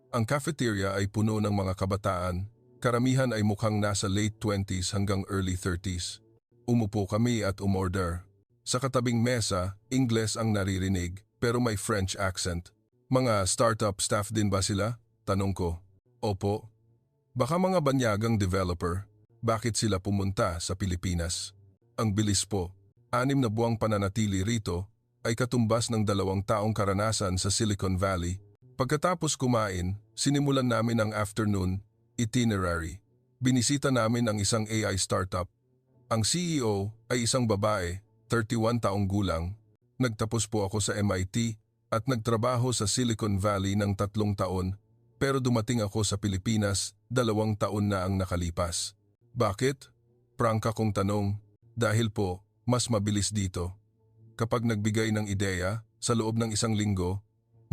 Ang cafeteria ay puno ng mga kabataan, karamihan ay mukhang nasa late 20s hanggang early 30s. Umupo kami at umorder. Sa katabing mesa, Ingles ang naririnig pero may French accent. Mga startup staff din ba sila? Tanong ko. Opo. Baka mga banyagang developer. Bakit sila pumunta sa Pilipinas? Ang bilis po. 6 na buwang pananatili rito ay katumbas ng 2 taong karanasan sa Silicon Valley. Pagkatapos kumain, sinimulan namin ang afternoon itinerary. Binisita namin ang isang AI startup. Ang CEO ay isang babae, 31 taong gulang. Nagtapos po ako sa MIT at nagtrabaho sa Silicon Valley ng 3 taon, pero dumating ako sa Pilipinas 2 taon na ang nakalipas. Bakit? Prangka kong tanong. Dahil po, mas mabilis dito. Kapag nagbigay ng ideya, sa loob ng 1 linggo,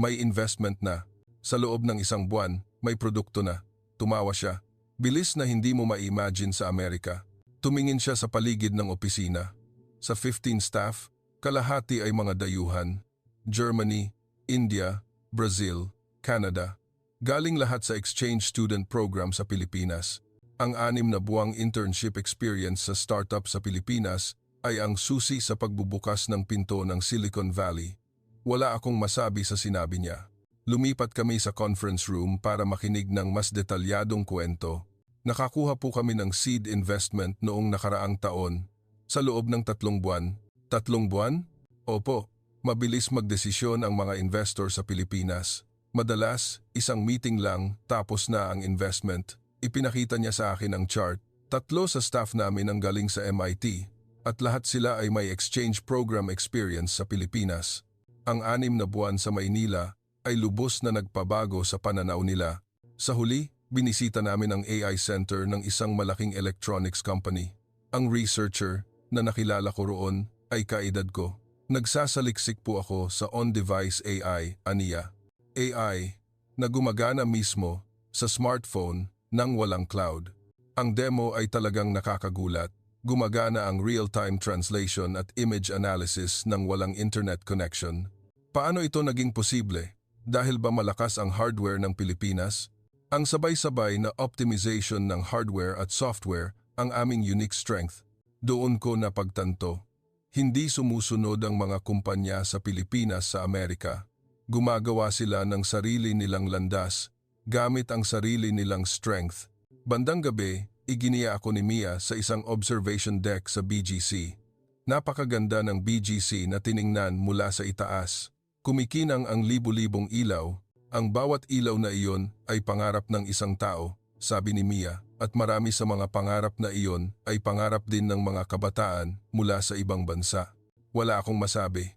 may investment na. Sa loob ng 1 buwan, may produkto na. Tumawa siya. Bilis na hindi mo ma-imagine sa Amerika. Tumingin siya sa paligid ng opisina. Sa 15 staff, kalahati ay mga dayuhan. Germany, India, Brazil, Canada. Galing lahat sa exchange student program sa Pilipinas. Ang 6 na buwang internship experience sa startup sa Pilipinas ay ang susi sa pagbubukas ng pinto ng Silicon Valley. Wala akong masabi sa sinabi niya. Lumipat kami sa conference room para makinig ng mas detalyadong kwento. Nakakuha po kami ng seed investment noong nakaraang taon. Sa loob ng 3 buwan. 3 buwan? Opo, mabilis magdesisyon ang mga investor sa Pilipinas. Madalas, 1 meeting lang tapos na ang investment. Ipinakita niya sa akin ang chart. 3 sa staff namin ang galing sa MIT at lahat sila ay may exchange program experience sa Pilipinas. Ang 6 na buwan sa Maynila ay lubos na nagpabago sa pananaw nila. Sa huli, binisita namin ang AI center ng isang malaking electronics company. Ang researcher na nakilala ko roon ay kaedad ko. Nagsasaliksik po ako sa on-device AI, aniya. AI na gumagana mismo sa smartphone nang walang cloud. Ang demo ay talagang nakakagulat. Gumagana ang real-time translation at image analysis ng walang internet connection. Paano ito naging posible? Dahil ba malakas ang hardware ng Pilipinas? Ang sabay-sabay na optimization ng hardware at software ang aming unique strength. Doon ko napagtanto. Hindi sumusunod ang mga kumpanya sa Pilipinas sa Amerika. Gumagawa sila ng sarili nilang landas, gamit ang sarili nilang strength. Bandang gabi, iginiya ako ni Mia sa isang observation deck sa BGC. Napakaganda ng BGC na tiningnan mula sa itaas. Kumikinang ang libu-libong ilaw. Ang bawat ilaw na iyon ay pangarap ng isang tao, sabi ni Mia, at marami sa mga pangarap na iyon ay pangarap din ng mga kabataan mula sa ibang bansa. Wala akong masabi.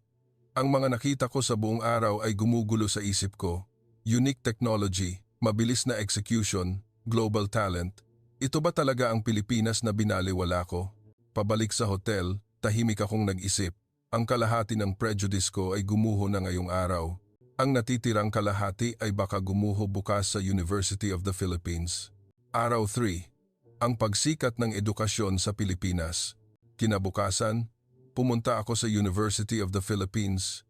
Ang mga nakita ko sa buong araw ay gumugulo sa isip ko. Unique technology, mabilis na execution, global talent. Ito ba talaga ang Pilipinas na binaliwala ko? Pabalik sa hotel, tahimik akong nag-isip. Ang kalahati ng prejudice ko ay gumuho na ngayong araw. Ang natitirang kalahati ay baka gumuho bukas sa University of the Philippines. Araw 3. Ang pagsikat ng edukasyon sa Pilipinas. Kinabukasan, pumunta ako sa University of the Philippines,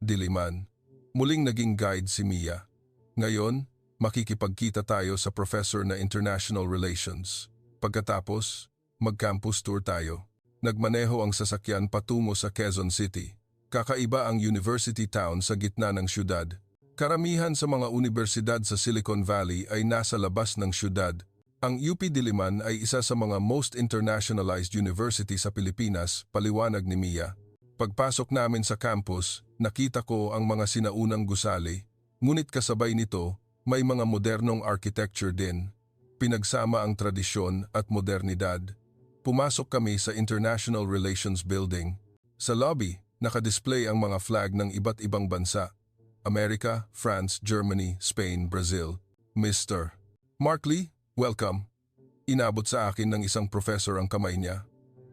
Diliman. Muling naging guide si Mia. Ngayon, makikipagkita tayo sa professor na International Relations. Pagkatapos, mag-campus tour tayo. Nagmaneho ang sasakyan patungo sa Quezon City. Kakaiba ang university town sa gitna ng syudad. Karamihan sa mga universidad sa Silicon Valley ay nasa labas ng syudad. Ang UP Diliman ay isa sa mga most internationalized university sa Pilipinas, paliwanag ni Mia. Pagpasok namin sa campus, nakita ko ang mga sinaunang gusali. Ngunit kasabay nito, may mga modernong architecture din. Pinagsama ang tradisyon at modernidad. Pumasok kami sa International Relations Building. Sa lobby, nakadisplay ang mga flag ng iba't ibang bansa. Amerika, France, Germany, Spain, Brazil. Mr. Mark Lee, welcome. Inabot sa akin ng isang professor ang kamay niya.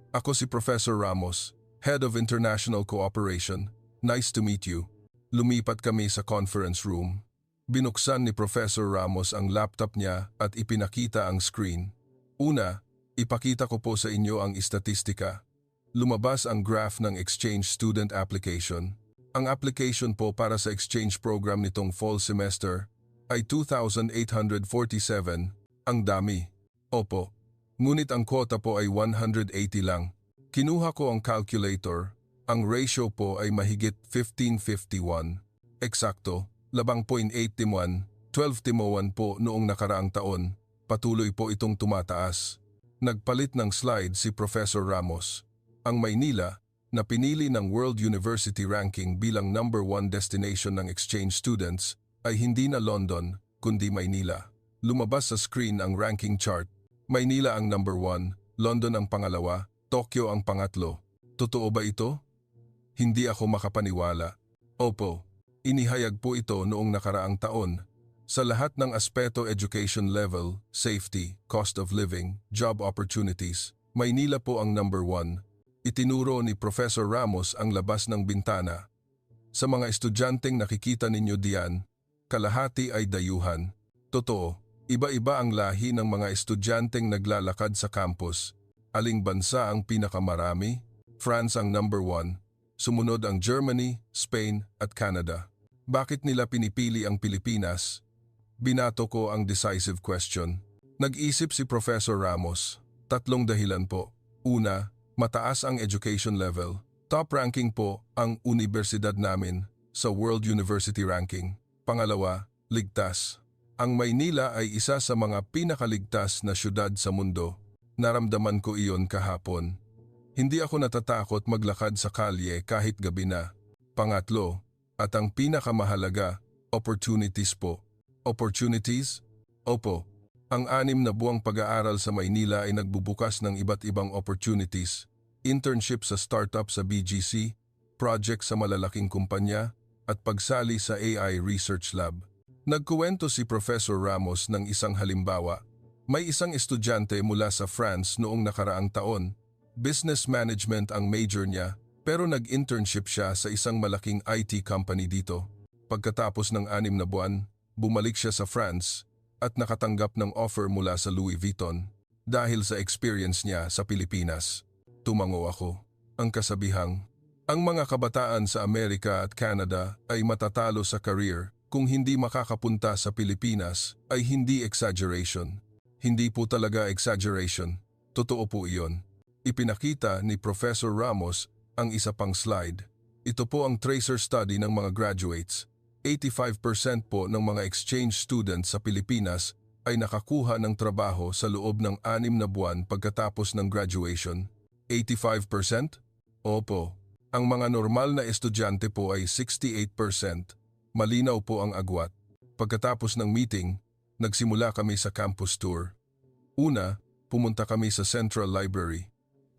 Ako si Professor Ramos, Head of International Cooperation. Nice to meet you. Lumipat kami sa conference room. Binuksan ni Professor Ramos ang laptop niya at ipinakita ang screen. Una, ipakita ko po sa inyo ang istatistika. Lumabas ang graph ng exchange student application. Ang application po para sa exchange program nitong fall semester ay 2,847. Ang dami. Opo. Ngunit ang quota po ay 180 lang. Kinuha ko ang calculator. Ang ratio po ay mahigit 15:51. Eksakto, 11.81, 12 po noong nakaraang taon. Patuloy po itong tumataas. Nagpalit ng slide si Professor Ramos. Ang Maynila, na pinili ng World University Ranking bilang number 1 destination ng exchange students, ay hindi na London, kundi Maynila. Lumabas sa screen ang ranking chart. Maynila ang number 1, London ang pangalawa, Tokyo ang pangatlo. Totoo ba ito? Hindi ako makapaniwala. Opo, inihayag po ito noong nakaraang taon. Sa lahat ng aspeto education level, safety, cost of living, job opportunities, Maynila po ang number 1. Itinuro ni Professor Ramos ang labas ng bintana. Sa mga estudyanteng nakikita ninyo diyan, kalahati ay dayuhan. Totoo, iba-iba ang lahi ng mga estudyanteng naglalakad sa campus. Aling bansa ang pinakamarami? France ang number 1. Sumunod ang Germany, Spain at Canada. Bakit nila pinipili ang Pilipinas? Binato ko ang decisive question. Nag-isip si Professor Ramos. 3 dahilan po. Una, mataas ang education level. Top ranking po ang universidad namin sa World University Ranking. Pangalawa, ligtas. Ang Maynila ay isa sa mga pinakaligtas na syudad sa mundo. Naramdaman ko iyon kahapon. Hindi ako natatakot maglakad sa kalye kahit gabi na. Pangatlo, at ang pinakamahalaga, opportunities po. Opportunities? Opo. Ang 6 na buwang pag-aaral sa Maynila ay nagbubukas ng iba't ibang opportunities. Internship sa startup sa BGC, project sa malalaking kumpanya, at pagsali sa AI Research Lab. Nagkuwento si Professor Ramos ng isang halimbawa. May isang estudyante mula sa France noong nakaraang taon. Business management ang major niya, pero nag-internship siya sa isang malaking IT company dito. Pagkatapos ng 6 na buwan, bumalik siya sa France at nakatanggap ng offer mula sa Louis Vuitton dahil sa experience niya sa Pilipinas. Tumango ako. Ang kasabihang, ang mga kabataan sa Amerika at Canada ay matatalo sa career kung hindi makakapunta sa Pilipinas ay hindi exaggeration. Hindi po talaga exaggeration. Totoo po iyon. Ipinakita ni Professor Ramos ang isa pang slide. Ito po ang tracer study ng mga graduates. 85% po ng mga exchange students sa Pilipinas ay nakakuha ng trabaho sa loob ng 6 na buwan pagkatapos ng graduation. 85%? Opo. Ang mga normal na estudyante po ay 68%. Malinaw po ang agwat. Pagkatapos ng meeting, nagsimula kami sa campus tour. Una, pumunta kami sa Central Library.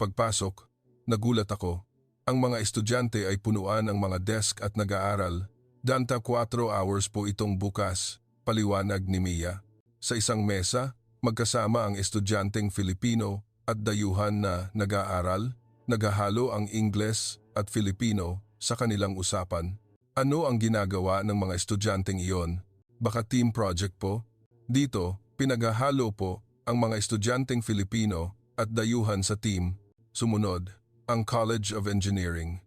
Pagpasok, nagulat ako. Ang mga estudyante ay punuan ang mga desk at nag-aaral. Danta 4 hours po itong bukas, paliwanag ni Mia. Sa isang mesa, magkasama ang estudyanteng Filipino at dayuhan na nag-aaral, naghahalo ang Ingles at Filipino sa kanilang usapan. Ano ang ginagawa ng mga estudyanteng iyon? Baka team project po? Dito, pinaghahalo po ang mga estudyanteng Filipino at dayuhan sa team. Sumunod, ang College of Engineering.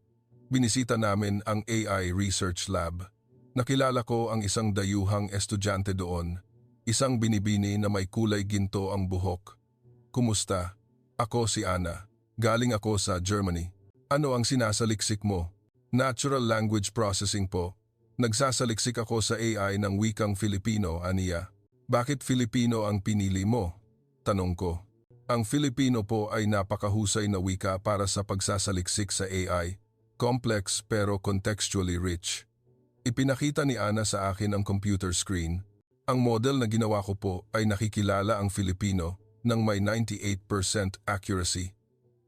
Binisita namin ang AI Research Lab. Nakilala ko ang isang dayuhang estudyante doon, isang binibini na may kulay ginto ang buhok. Kumusta? Ako si Ana. Galing ako sa Germany. Ano ang sinasaliksik mo? Natural language processing po. Nagsasaliksik ako sa AI ng wikang Filipino, aniya. Bakit Filipino ang pinili mo? Tanong ko. Ang Filipino po ay napakahusay na wika para sa pagsasaliksik sa AI. Complex pero contextually rich. Ipinakita ni Ana sa akin ang computer screen. Ang model na ginawa ko po ay nakikilala ang Filipino ng may 98% accuracy.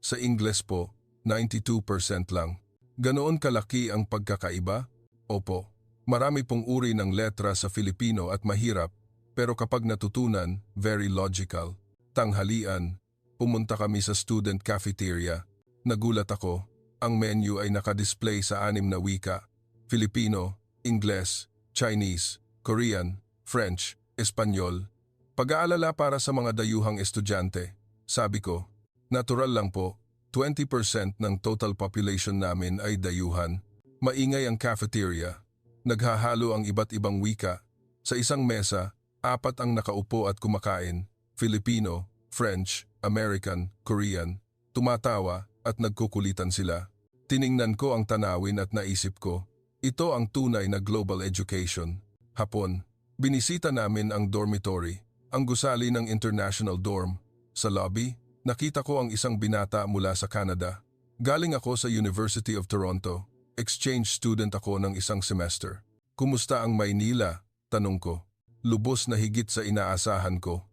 Sa Ingles po, 92% lang. Ganoon kalaki ang pagkakaiba? Opo. Marami pong uri ng letra sa Filipino at mahirap, pero kapag natutunan, very logical. Tanghalian, pumunta kami sa student cafeteria. Nagulat ako, ang menu ay nakadisplay sa 6 na wika: Filipino, Ingles, Chinese, Korean, French, Espanyol. Pag-aalala para sa mga dayuhang estudyante. Sabi ko, natural lang po, 20% ng total population namin ay dayuhan. Maingay ang cafeteria. Naghahalo ang iba't ibang wika. Sa isang mesa, 4 ang nakaupo at kumakain. Filipino, French, American, Korean. Tumatawa at nagkukulitan sila. Tiningnan ko ang tanawin at naisip ko, ito ang tunay na global education. Hapon, binisita namin ang dormitory, ang gusali ng international dorm. Sa lobby, nakita ko ang isang binata mula sa Canada. Galing ako sa University of Toronto. Exchange student ako ng isang semester. Kumusta ang Maynila? Tanong ko. Lubos na higit sa inaasahan ko.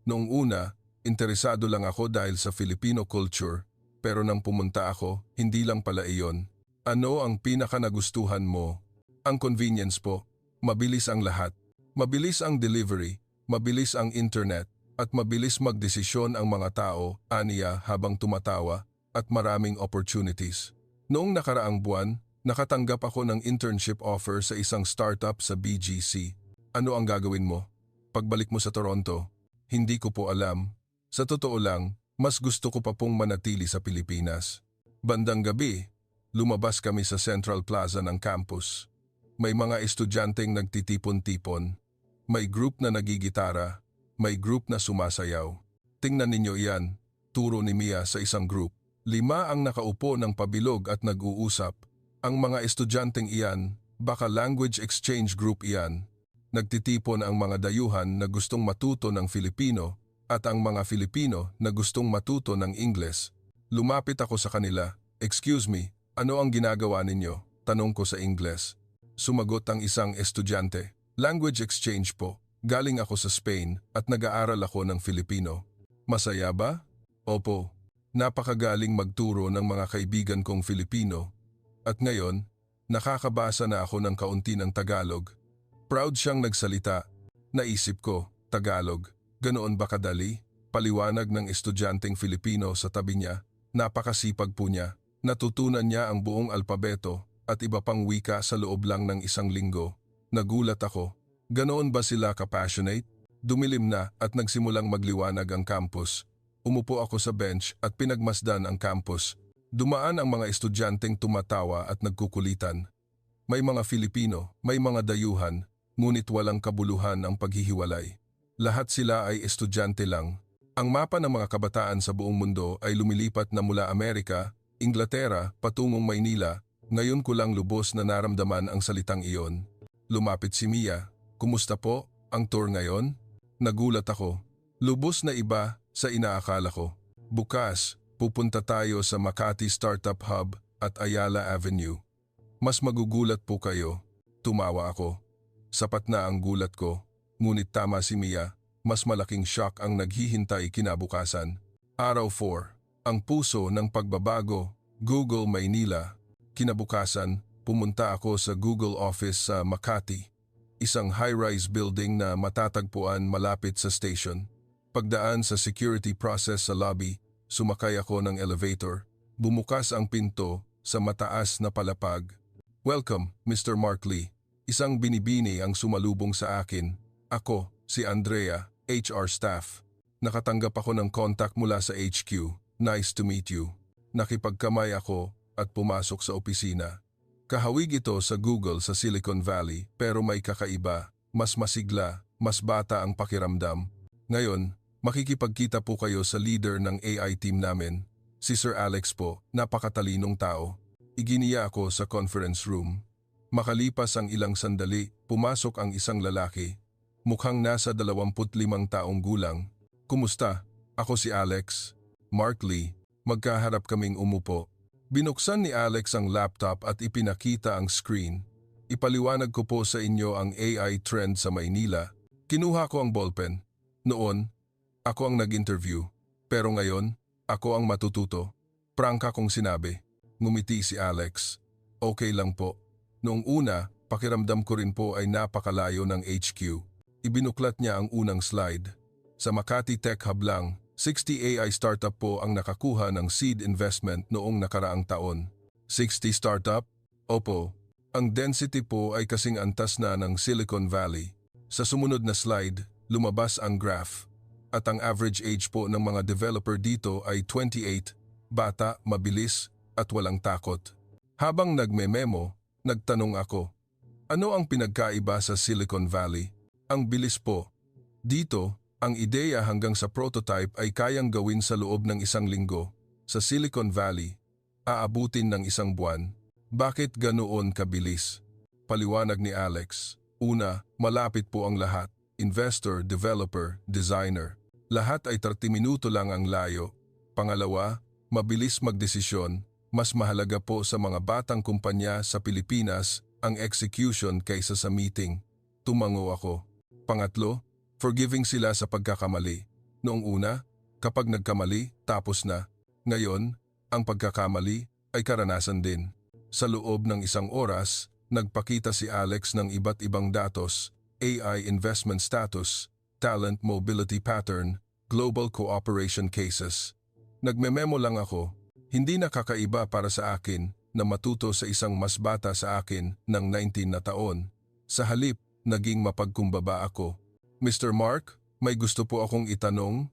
Noong una, interesado lang ako dahil sa Filipino culture, pero nang pumunta ako, hindi lang pala iyon. Ano ang pinaka nagustuhan mo? Ang convenience po. Mabilis ang lahat. Mabilis ang delivery, mabilis ang internet, at mabilis magdesisyon ang mga tao, aniya habang tumatawa. at maraming opportunities. Noong nakaraang buwan, nakatanggap ako ng internship offer sa isang startup sa BGC. Ano ang gagawin mo? Pagbalik mo sa Toronto? Hindi ko po alam. Sa totoo lang, mas gusto ko pa pong manatili sa Pilipinas. Bandang gabi, lumabas kami sa Central Plaza ng campus. May mga estudyanteng nagtitipon-tipon. May group na nagigitara. May group na sumasayaw. Tingnan ninyo iyan, turo ni Mia sa isang group. 5 ang nakaupo ng pabilog at nag-uusap. Ang mga estudyanteng iyan, baka language exchange group iyan. Nagtitipon ang mga dayuhan na gustong matuto ng Filipino at ang mga Filipino na gustong matuto ng Ingles. Lumapit ako sa kanila. "Excuse me, ano ang ginagawa ninyo?" Tanong ko sa Ingles. Sumagot ang isang estudyante. "Language exchange po. Galing ako sa Spain at nag-aaral ako ng Filipino." "Masaya ba?" "Opo. Napakagaling magturo ng mga kaibigan kong Filipino. At ngayon, nakakabasa na ako ng kaunti ng Tagalog." Proud siyang nagsalita. Naisip ko, Tagalog, ganoon ba kadali? Paliwanag ng estudyanteng Filipino sa tabi niya. Napakasipag po niya. Natutunan niya ang buong alpabeto at iba pang wika sa loob lang ng isang linggo. Nagulat ako. Ganoon ba sila ka-passionate? Dumilim na at nagsimulang magliwanag ang campus. Umupo ako sa bench at pinagmasdan ang campus. Dumaan ang mga estudyanteng tumatawa at nagkukulitan. May mga Filipino, may mga dayuhan, ngunit walang kabuluhan ang paghihiwalay. Lahat sila ay estudyante lang. Ang mapa ng mga kabataan sa buong mundo ay lumilipat na mula Amerika, Inglaterra, patungong Maynila. Ngayon ko lang lubos na naramdaman ang salitang iyon. Lumapit si Mia. "Kumusta po? Ang tour ngayon?" Nagulat ako. Lubos na iba sa inaakala ko. "Bukas, pupunta tayo sa Makati Startup Hub at Ayala Avenue. Mas magugulat po kayo." Tumawa ako. Sapat na ang gulat ko. Ngunit tama si Mia, mas malaking shock ang naghihintay kinabukasan. Araw 4. Ang puso ng pagbabago, Google Maynila. Kinabukasan, pumunta ako sa Google office sa Makati. Isang high-rise building na matatagpuan malapit sa station. Pagdaan sa security process sa lobby, sumakay ako ng elevator. Bumukas ang pinto sa mataas na palapag. "Welcome, Mr. Mark Lee." Isang binibini ang sumalubong sa akin. Ako, si Andrea, HR staff. Nakatanggap ako ng contact mula sa HQ. "Nice to meet you." Nakipagkamay ako at pumasok sa opisina. Kahawig ito sa Google sa Silicon Valley pero may kakaiba, mas masigla, mas bata ang pakiramdam. Ngayon, makikipagkita po kayo sa leader ng AI team namin. Si Sir Alex po, napakatalinong tao. Iginiya ako sa conference room. Makalipas ang ilang sandali, pumasok ang isang lalaki. Mukhang nasa 25 taong gulang. "Kumusta? Ako si Alex." "Mark Lee." Magkaharap kaming umupo. Binuksan ni Alex ang laptop at ipinakita ang screen. "Ipaliwanag ko po sa inyo ang AI trend sa Maynila." Kinuha ko ang ballpen. Noon, ako ang nag-interview. Pero ngayon, ako ang matututo. Prangka kong sinabi. Ngumiti si Alex. "Okay lang po." Noong una, pakiramdam ko rin po ay napakalayo ng HQ. Ibinuklat niya ang unang slide. Sa Makati Tech Hub lang, 60 AI startup po ang nakakuha ng seed investment noong nakaraang taon. 60 startup? Opo. Ang density po ay kasing antas na ng Silicon Valley. Sa sumunod na slide, lumabas ang graph. At ang average age po ng mga developer dito ay 28, bata, mabilis, at walang takot. Habang nagme-memo, nagtanong ako, ano ang pinagkaiba sa Silicon Valley? Ang bilis po. Dito, ang ideya hanggang sa prototype ay kayang gawin sa loob ng 1 linggo. Sa Silicon Valley, aabutin ng 1 buwan. Bakit ganoon kabilis? Paliwanag ni Alex. Una, malapit po ang lahat. Investor, developer, designer. Lahat ay 30 minuto lang ang layo. Pangalawa, mabilis magdesisyon. Mas mahalaga po sa mga batang kumpanya sa Pilipinas ang execution kaysa sa meeting. Tumango ako. Pangatlo, forgiving sila sa pagkakamali. Noong una, kapag nagkamali, tapos na. Ngayon, ang pagkakamali ay karanasan din. Sa loob ng 1 oras, nagpakita si Alex ng iba't ibang datos, AI investment status, talent mobility pattern, global cooperation cases. Nagme-memo lang ako. Hindi nakakaiba para sa akin na matuto sa isang mas bata sa akin ng 19 na taon. Sa halip, naging mapagkumbaba ako. Mr. Mark, may gusto po akong itanong?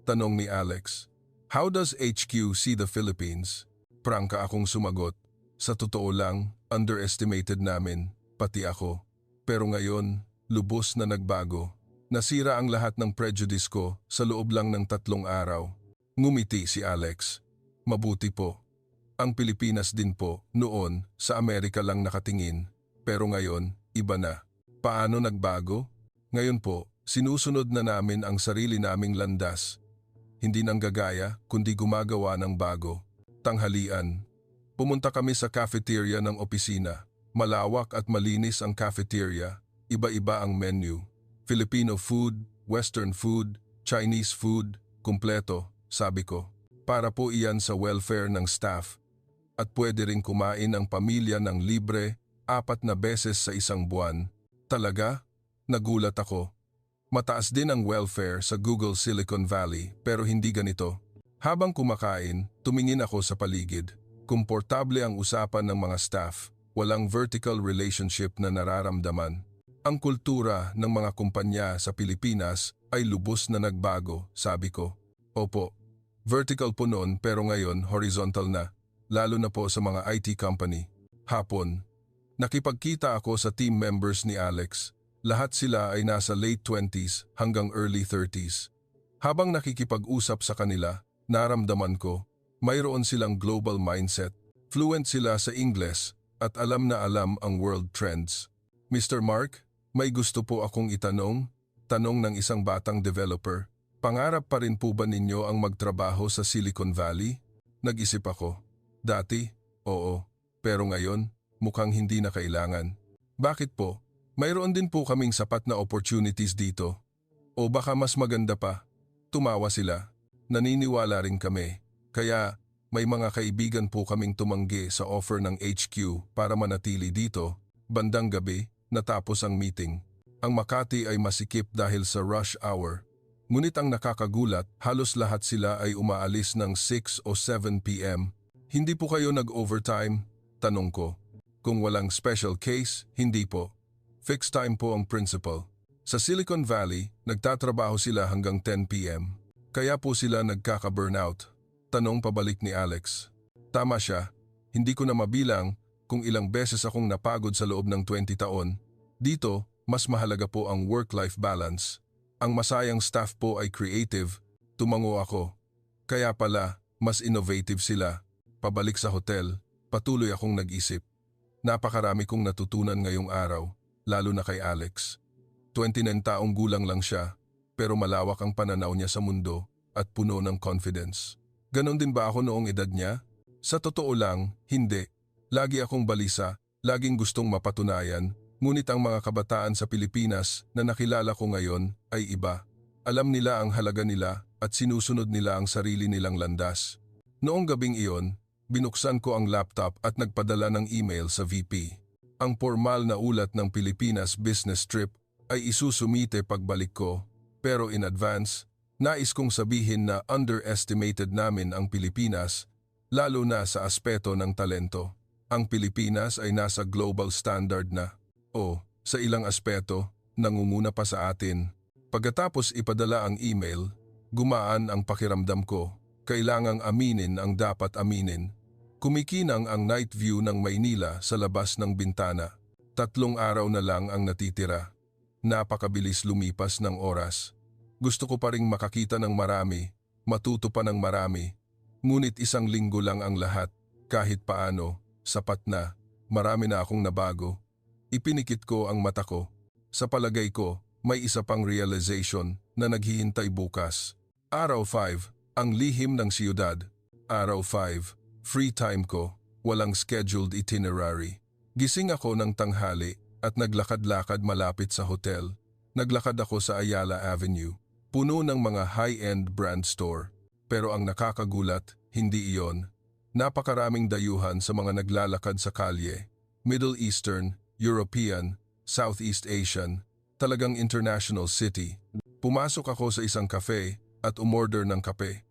Tanong ni Alex. How does HQ see the Philippines? Prangka akong sumagot. Sa totoo lang, underestimated namin, pati ako. Pero ngayon, lubos na nagbago. Nasira ang lahat ng prejudice ko sa loob lang ng 3 araw. Ngumiti si Alex. Mabuti po. Ang Pilipinas din po, noon, sa Amerika lang nakatingin. Pero ngayon, iba na. Paano nagbago? Ngayon po, sinusunod na namin ang sarili naming landas. Hindi nang gagaya, kundi gumagawa ng bago. Tanghalian. Pumunta kami sa cafeteria ng opisina. Malawak at malinis ang cafeteria. Iba-iba ang menu. Filipino food, Western food, Chinese food, kumpleto, sabi ko. Para po iyan sa welfare ng staff. At pwede rin kumain ang pamilya ng libre 4 na beses sa isang buwan. Talaga? Nagulat ako. Mataas din ang welfare sa Google Silicon Valley pero hindi ganito. Habang kumakain, tumingin ako sa paligid. Komportable ang usapan ng mga staff. Walang vertical relationship na nararamdaman. Ang kultura ng mga kumpanya sa Pilipinas ay lubos na nagbago, sabi ko. Opo, vertical po noon pero ngayon horizontal na, lalo na po sa mga IT company. Hapon, nakipagkita ako sa team members ni Alex. Lahat sila ay nasa late 20s hanggang early 30s. Habang nakikipag-usap sa kanila, naramdaman ko, mayroon silang global mindset. Fluent sila sa Ingles at alam na alam ang world trends. Mr. Mark, may gusto po akong itanong, tanong ng isang batang developer. Pangarap pa rin po ba ninyo ang magtrabaho sa Silicon Valley? Nag-isip ako. Dati, oo. Pero ngayon, mukhang hindi na kailangan. Bakit po? Mayroon din po kaming sapat na opportunities dito. O baka mas maganda pa. Tumawa sila. Naniniwala rin kami. Kaya may mga kaibigan po kaming tumanggi sa offer ng HQ para manatili dito. Bandang gabi, natapos ang meeting. Ang Makati ay masikip dahil sa rush hour. Ngunit ang nakakagulat, halos lahat sila ay umaalis ng 6 o 7 p.m. Hindi po kayo nag-overtime? Tanong ko. Kung walang special case, hindi po. Fixed time po ang principal. Sa Silicon Valley, nagtatrabaho sila hanggang 10 p.m. Kaya po sila nagkaka-burnout. Tanong pabalik ni Alex. Tama siya. Hindi ko na mabilang kung ilang beses akong napagod sa loob ng 20 taon. Dito, mas mahalaga po ang work-life balance. Ang masayang staff po ay creative. Tumango ako. Kaya pala, mas innovative sila. Pabalik sa hotel, patuloy akong nag-isip. Napakarami kong natutunan ngayong araw, lalo na kay Alex. 29 taong gulang lang siya, pero malawak ang pananaw niya sa mundo at puno ng confidence. Ganon din ba ako noong edad niya? Sa totoo lang, hindi. Lagi akong balisa, laging gustong mapatunayan, ngunit ang mga kabataan sa Pilipinas na nakilala ko ngayon ay iba. Alam nila ang halaga nila at sinusunod nila ang sarili nilang landas. Noong gabing iyon, binuksan ko ang laptop at nagpadala ng email sa VP. Ang formal na ulat ng Pilipinas business trip ay isusumite pagbalik ko, pero in advance, nais kong sabihin na underestimated namin ang Pilipinas, lalo na sa aspeto ng talento. Ang Pilipinas ay nasa global standard na. O, sa ilang aspeto, nangunguna pa sa atin. Pagkatapos ipadala ang email, gumaan ang pakiramdam ko. Kailangang aminin ang dapat aminin. Kumikinang ang night view ng Maynila sa labas ng bintana. 3 araw na lang ang natitira. Napakabilis lumipas ng oras. Gusto ko pa ring makakita ng marami, matuto pa ng marami. Ngunit 1 linggo lang ang lahat. Kahit paano, sapat na. Marami na akong nabago. Ipinikit ko ang mata ko. Sa palagay ko, may isa pang realization na naghihintay bukas. Araw 5, ang lihim ng siyudad. Araw 5, free time ko, walang scheduled itinerary. Gising ako ng tanghali at naglakad-lakad malapit sa hotel. Naglakad ako sa Ayala Avenue, puno ng mga high-end brand store. Pero ang nakakagulat, hindi iyon. Napakaraming dayuhan sa mga naglalakad sa kalye. Middle Eastern, European, Southeast Asian, talagang international city. Pumasok ako sa isang cafe at umorder ng kape.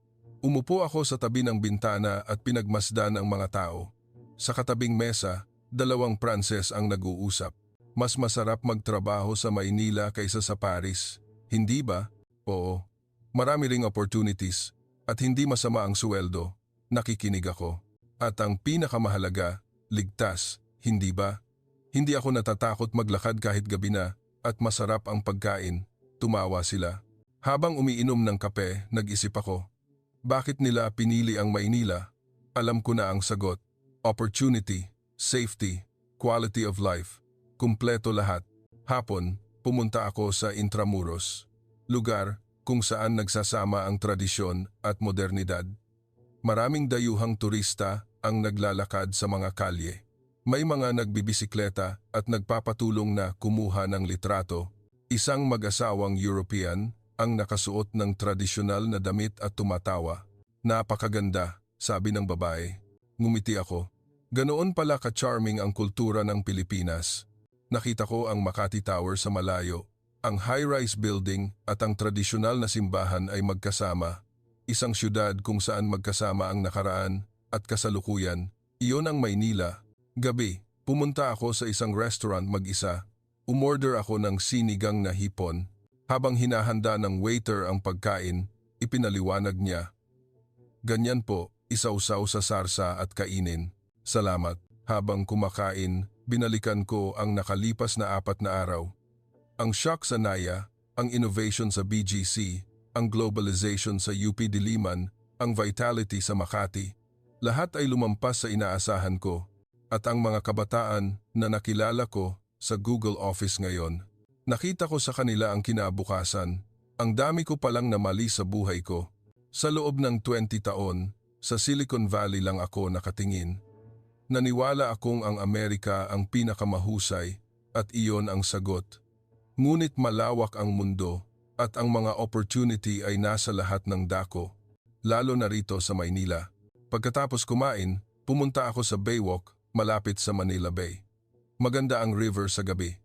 Umupo ako sa tabi ng bintana at pinagmasdan ang mga tao. Sa katabing mesa, 2 Pranses ang nag-uusap. Mas masarap magtrabaho sa Maynila kaysa sa Paris. Hindi ba? Oo. Marami ring opportunities at hindi masama ang sweldo. Nakikinig ako. At ang pinakamahalaga, ligtas. Hindi ba? Hindi ako natatakot maglakad kahit gabi na at masarap ang pagkain. Tumawa sila. Habang umiinom ng kape, nag-isip ako. Bakit nila pinili ang Maynila? Alam ko na ang sagot. Opportunity, safety, quality of life. Kumpleto lahat. Hapon, pumunta ako sa Intramuros. Lugar kung saan nagsasama ang tradisyon at modernidad. Maraming dayuhang turista ang naglalakad sa mga kalye. May mga nagbibisikleta at nagpapatulong na kumuha ng litrato. Isang mag-asawang European ang nakasuot ng tradisyonal na damit at tumatawa. Napakaganda, sabi ng babae. Ngumiti ako. Ganoon pala ka-charming ang kultura ng Pilipinas. Nakita ko ang Makati Tower sa malayo. Ang high-rise building at ang tradisyonal na simbahan ay magkasama. Isang syudad kung saan magkasama ang nakaraan at kasalukuyan. Iyon ang Maynila. Gabi, pumunta ako sa isang restaurant mag-isa. Umorder ako ng sinigang na hipon. Habang hinahanda ng waiter ang pagkain, ipinaliwanag niya. Ganyan po, isawsaw sa sarsa at kainin. Salamat. Habang kumakain, binalikan ko ang nakalipas na 4 na araw. Ang shock sa NAIA, ang innovation sa BGC, ang globalization sa UP Diliman, ang vitality sa Makati. Lahat ay lumampas sa inaasahan ko. At ang mga kabataan na nakilala ko sa Google Office ngayon. Nakita ko sa kanila ang kinabukasan. Ang dami ko palang namali sa buhay ko. Sa loob ng 20 taon, sa Silicon Valley lang ako nakatingin. Naniwala akong ang Amerika ang pinakamahusay at iyon ang sagot. Ngunit malawak ang mundo at ang mga opportunity ay nasa lahat ng dako, lalo na rito sa Maynila. Pagkatapos kumain, pumunta ako sa Baywalk malapit sa Manila Bay. Maganda ang river sa gabi.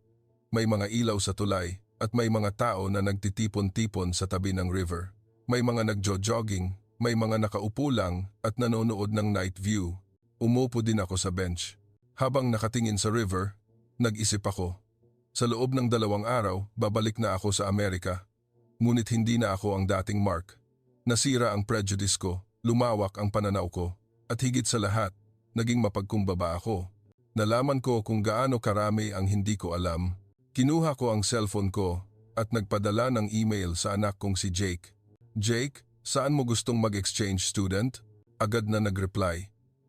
May mga ilaw sa tulay at may mga tao na nagtitipon-tipon sa tabi ng river. May mga nagjo-jogging, may mga nakaupo lang at nanonood ng night view. Umupo din ako sa bench. Habang nakatingin sa river, nag-isip ako. Sa loob ng 2 araw, babalik na ako sa Amerika. Ngunit hindi na ako ang dating Mark. Nasira ang prejudice ko, lumawak ang pananaw ko, at higit sa lahat, naging mapagkumbaba ako. Nalaman ko kung gaano karami ang hindi ko alam. Kinuha ko ang cellphone ko at nagpadala ng email sa anak kong si Jake. Jake, saan mo gustong mag-exchange student? Agad na nag-reply.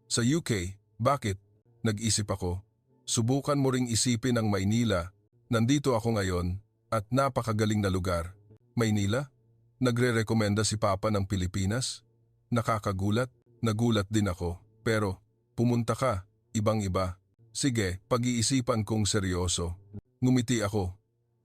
Sa UK, bakit? Nag-isip ako. Subukan mo ring isipin ang Maynila. Nandito ako ngayon at napakagaling na lugar. Maynila? Nagre-rekomenda si Papa ng Pilipinas? Nakakagulat? Nagulat din ako. Pero, pumunta ka, ibang-iba. Sige, pag-iisipan kong seryoso. Ngumiti ako.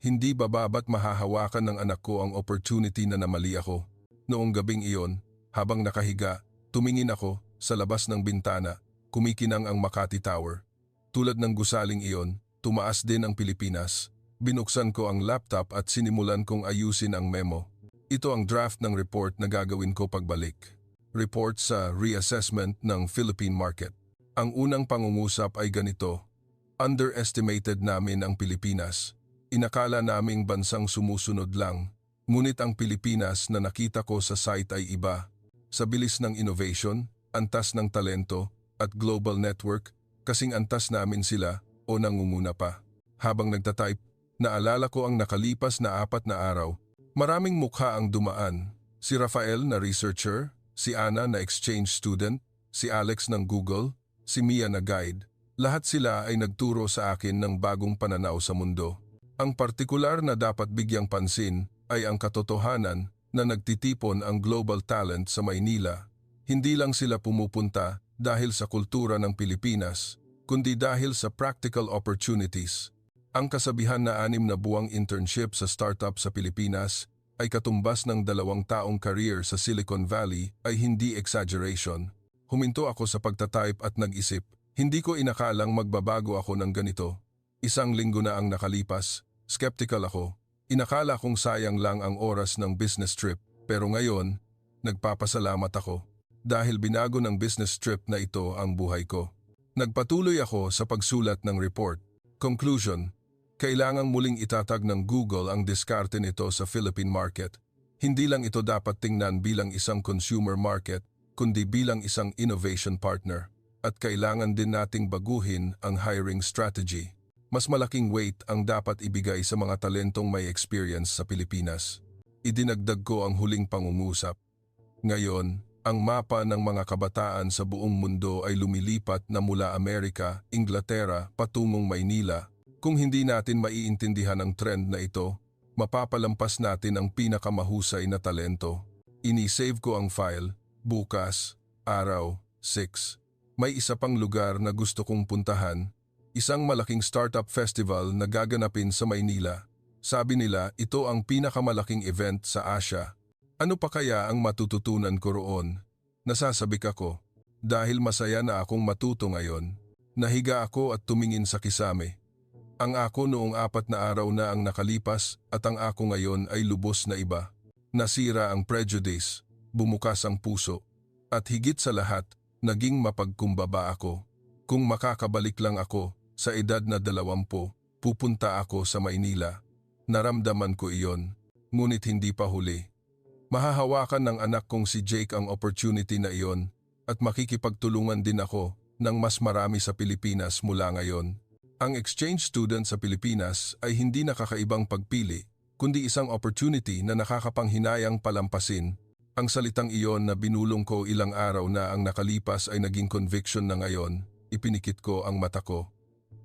Hindi ba baba't mahahawakan ng anak ko ang opportunity na namali ako? Noong gabing iyon, habang nakahiga, tumingin ako sa labas ng bintana, kumikinang ang Makati Tower. Tulad ng gusaling iyon, tumaas din ang Pilipinas. Binuksan ko ang laptop at sinimulan kong ayusin ang memo. Ito ang draft ng report na gagawin ko pagbalik. Report sa reassessment ng Philippine market. Ang unang pangungusap ay ganito. Underestimated namin ang Pilipinas. Inakala naming bansang sumusunod lang. Ngunit ang Pilipinas na nakita ko sa site ay iba. Sa bilis ng innovation, antas ng talento, at global network, kasing antas namin sila o nangunguna pa. Habang nagtatype, naalala ko ang nakalipas na 4 na araw. Maraming mukha ang dumaan. Si Rafael na researcher, si Ana na exchange student, si Alex ng Google, si Mia na guide. Lahat sila ay nagturo sa akin ng bagong pananaw sa mundo. Ang partikular na dapat bigyang pansin ay ang katotohanan na nagtitipon ang global talent sa Maynila. Hindi lang sila pumupunta dahil sa kultura ng Pilipinas, kundi dahil sa practical opportunities. Ang kasabihan na 6 na buwang internship sa startup sa Pilipinas ay katumbas ng 2 taong career sa Silicon Valley ay hindi exaggeration. Huminto ako sa pagtatype at nag-isip. Hindi ko inakalang magbabago ako ng ganito. 1 linggo na ang nakalipas. Skeptical ako. Inakala kong sayang lang ang oras ng business trip. Pero ngayon, Nagpapasalamat ako dahil binago ng business trip na ito ang buhay ko. Nagpatuloy ako sa pagsulat ng report. Conclusion, kailangang muling itatag ng Google ang diskarte nito sa Philippine market. Hindi lang ito dapat tingnan bilang isang consumer market, kundi bilang isang innovation partner. At kailangan din nating baguhin ang hiring strategy. Mas malaking weight ang dapat ibigay sa mga talentong may experience sa Pilipinas. Idinagdag ko ang huling pangungusap. Ngayon, ang mapa ng mga kabataan sa buong mundo ay lumilipat na mula Amerika, Inglaterra, patungong Maynila. Kung hindi natin maiintindihan ang trend na ito, mapapalampas natin ang pinakamahusay na talento. Ini-save ko ang file, bukas, araw, 6. May isa pang lugar na gusto kong puntahan, isang malaking startup festival na gaganapin sa Maynila. Sabi nila ito ang pinakamalaking event sa Asia. Ano pa kaya ang matututunan ko roon? Nasasabik ako. Dahil masaya na akong matuto ngayon. Nahiga ako at tumingin sa kisame. Ang ako noong 4 na araw na ang nakalipas at ang ako ngayon ay lubos na iba. Nasira ang prejudice, bumukas ang puso, at higit sa lahat, naging mapagkumbaba ako. Kung makakabalik lang ako sa edad na 20, pupunta ako sa Maynila. Naramdaman ko iyon, ngunit hindi pa huli. Mahahawakan ng anak kong si Jake ang opportunity na iyon at makikipagtulungan din ako ng mas marami sa Pilipinas mula ngayon. Ang exchange student sa Pilipinas ay hindi nakakaibang pagpili, kundi isang opportunity na nakakapanghinayang palampasin. Ang salitang iyon na binulong ko ilang araw na ang nakalipas ay naging conviction na ngayon, ipinikit ko ang mata ko.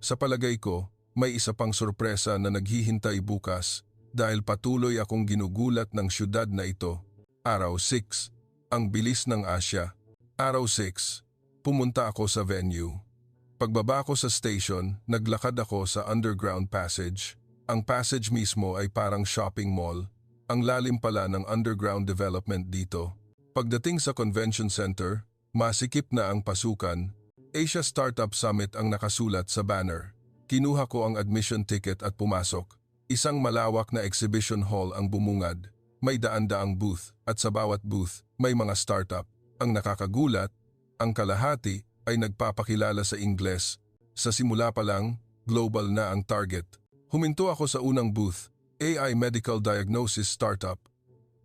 Sa palagay ko, may isa pang sorpresa na naghihintay bukas dahil patuloy akong ginugulat ng syudad na ito. Araw 6, ang bilis ng Asya. Araw 6, pumunta ako sa venue. Pagbaba ko sa station, naglakad ako sa underground passage. Ang passage mismo ay parang shopping mall. Ang lalim pala ng underground development dito. Pagdating sa convention center, masikip na ang pasukan. Asia Startup Summit ang nakasulat sa banner. Kinuha ko ang admission ticket at pumasok. Isang malawak na exhibition hall ang bumungad. May daan-daang booth at sa bawat booth may mga startup. Ang nakakagulat, ang kalahati ay nagpapakilala sa Ingles. Sa simula pa lang, global na ang target. Huminto ako sa unang booth. AI Medical Diagnosis Startup.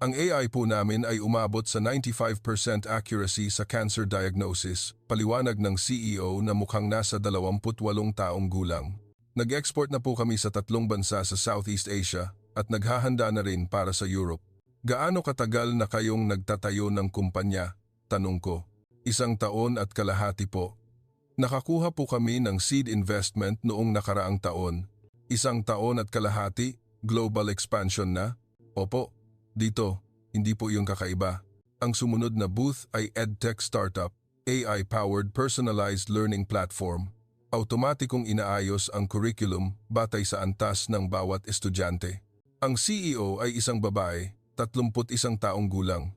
Ang AI po namin ay umabot sa 95% accuracy sa cancer diagnosis, paliwanag ng CEO na mukhang nasa 28 taong gulang. Nag-export na po kami sa 3 bansa sa Southeast Asia at naghahanda na rin para sa Europe. Gaano katagal na kayong nagtatayo ng kumpanya? Tanong ko. 1 taon at kalahati po. Nakakuha po kami ng seed investment noong nakaraang taon. 1 taon at kalahati? Global expansion na? Opo, dito, hindi po yung kakaiba. Ang sumunod na booth ay EdTech Startup, AI-powered personalized learning platform. Automatikong inaayos ang curriculum batay sa antas ng bawat estudyante. Ang CEO ay isang babae, 31 taong gulang.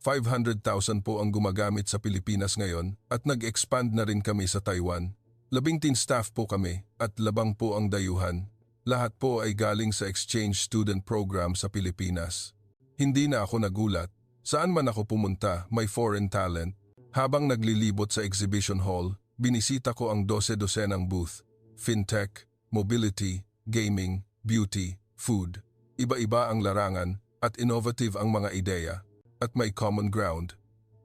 500,000 po ang gumagamit sa Pilipinas ngayon at nag-expand na rin kami sa Taiwan. 11 staff po kami at 10 po ang dayuhan. Lahat po ay galing sa exchange student program sa Pilipinas. Hindi na ako nagulat. Saan man ako pumunta, may foreign talent. Habang naglilibot sa exhibition hall, binisita ko ang 12-dosenang booth. Fintech, mobility, gaming, beauty, food. Iba-iba ang larangan at innovative ang mga ideya. At may common ground.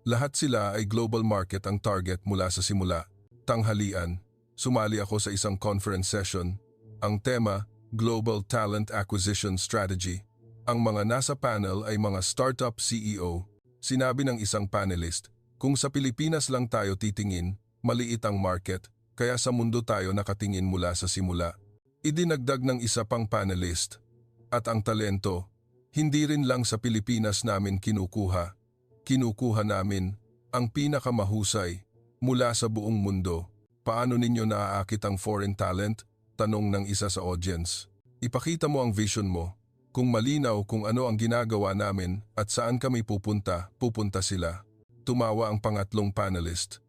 Lahat sila ay global market ang target mula sa simula. Tanghalian, sumali ako sa isang conference session. Ang tema, Global Talent Acquisition Strategy. Ang mga nasa panel ay mga startup CEO. Sinabi ng isang panelist, kung sa Pilipinas lang tayo titingin, maliit ang market, kaya sa mundo tayo nakatingin mula sa simula. Idinagdag ng isa pang panelist. At ang talento, hindi rin lang sa Pilipinas namin kinukuha. Kinukuha namin ang pinakamahusay mula sa buong mundo. Paano ninyo naaakit ang foreign talent? Tanong ng isa sa audience. Ipakita mo ang vision mo. Kung malinaw kung ano ang ginagawa namin at saan kami pupunta, pupunta sila. Tumawa ang pangatlong panelist.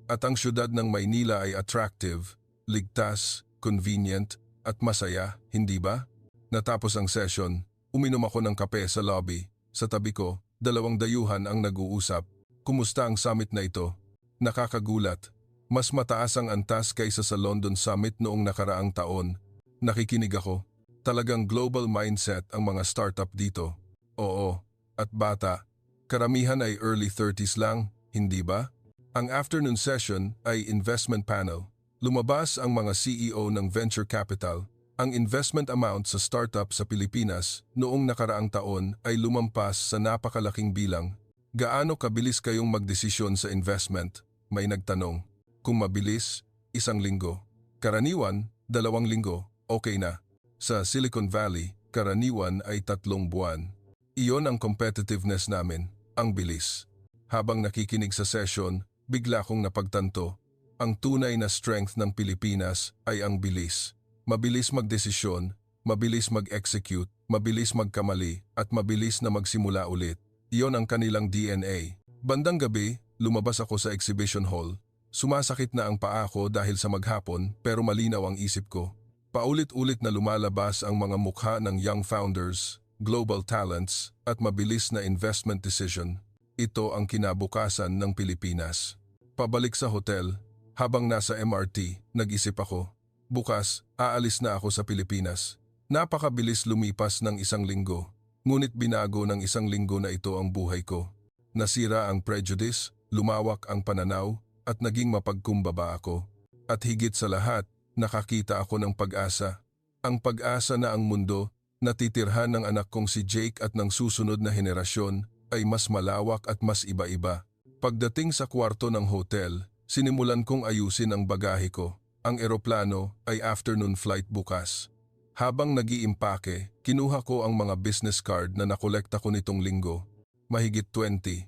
At ang syudad ng Maynila ay attractive, ligtas, convenient, at masaya, hindi ba? Natapos ang session, uminom ako ng kape sa lobby. Sa tabi ko, dalawang dayuhan ang nag-uusap. Kumusta ang summit na ito? Nakakagulat. Mas mataas ang antas kaysa sa London Summit noong nakaraang taon. Nakikinig ako. Talagang global mindset ang mga startup dito. Oo, at bata. Karamihan ay early 30s lang, hindi ba? Ang afternoon session ay investment panel. Lumabas ang mga CEO ng venture capital. Ang investment amount sa startup sa Pilipinas noong nakaraang taon ay lumampas sa napakalaking bilang. Gaano kabilis kayong magdesisyon sa investment? May nagtanong. Kung mabilis, 1 linggo. Karaniwan, 2 linggo, okay na. Sa Silicon Valley, karaniwan ay 3 buwan. Iyon ang competitiveness namin, ang bilis. Habang nakikinig sa session, bigla kong napagtanto. Ang tunay na strength ng Pilipinas ay ang bilis. Mabilis magdesisyon, mabilis mag-execute, mabilis magkamali, at mabilis na magsimula ulit. Iyon ang kanilang DNA. Bandang gabi, lumabas ako sa exhibition hall. Sumasakit na ang paa ko dahil sa maghapon pero malinaw ang isip ko. Paulit-ulit na lumalabas ang mga mukha ng young founders, global talents, at mabilis na investment decision. Ito ang kinabukasan ng Pilipinas. Pabalik sa hotel, habang nasa MRT, nag-isip ako. Bukas, aalis na ako sa Pilipinas. Napakabilis lumipas ng 1 linggo. Ngunit binago ng 1 linggo na ito ang buhay ko. Nasira ang prejudice, lumawak ang pananaw, at naging mapagkumbaba ako. At higit sa lahat, nakakita ako ng pag-asa. Ang pag-asa na ang mundo, natitirhan ng anak kong si Jake at ng susunod na henerasyon, ay mas malawak at mas iba-iba. Pagdating sa kwarto ng hotel, sinimulan kong ayusin ang bagahe ko. Ang eroplano ay afternoon flight bukas. Habang nag-iimpake, kinuha ko ang mga business card na nakolekta ko nitong linggo. Mahigit 20.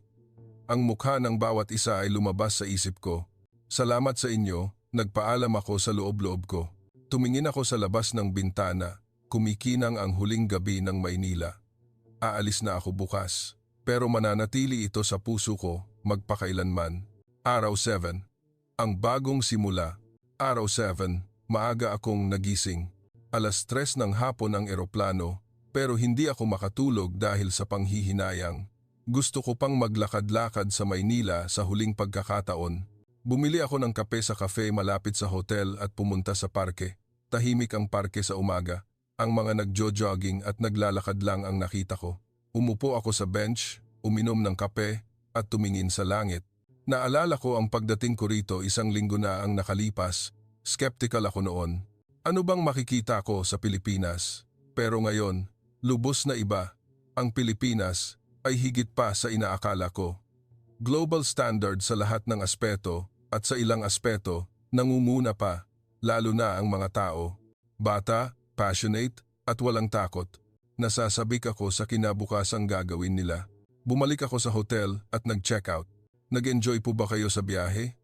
Ang mukha ng bawat isa ay lumabas sa isip ko. Salamat sa inyo, nagpaalam ako sa loob-loob ko. Tumingin ako sa labas ng bintana, kumikinang ang huling gabi ng Maynila. Aalis na ako bukas, pero mananatili ito sa puso ko magpakailanman. Araw 7. Ang bagong simula. Araw 7, maaga akong nagising. 3:00 ng hapon ang eroplano, pero hindi ako makatulog dahil sa panghihinayang. Gusto ko pang maglakad-lakad sa Maynila sa huling pagkakataon. Bumili ako ng kape sa cafe malapit sa hotel at pumunta sa parke. Tahimik ang parke sa umaga. Ang mga nagjo-jogging at naglalakad lang ang nakita ko. Umupo ako sa bench, uminom ng kape, at tumingin sa langit. Naalala ko ang pagdating ko rito 1 linggo na ang nakalipas. Skeptical ako noon. Ano bang makikita ko sa Pilipinas? Pero ngayon, lubos na iba. Ang Pilipinas ay higit pa sa inaakala ko. Global standard sa lahat ng aspeto at sa ilang aspeto, nangunguna pa, lalo na ang mga tao. Bata, passionate, at walang takot. Nasasabik ako sa kinabukasang gagawin nila. Bumalik ako sa hotel at nag-check out. Nag-enjoy po ba kayo sa biyahe?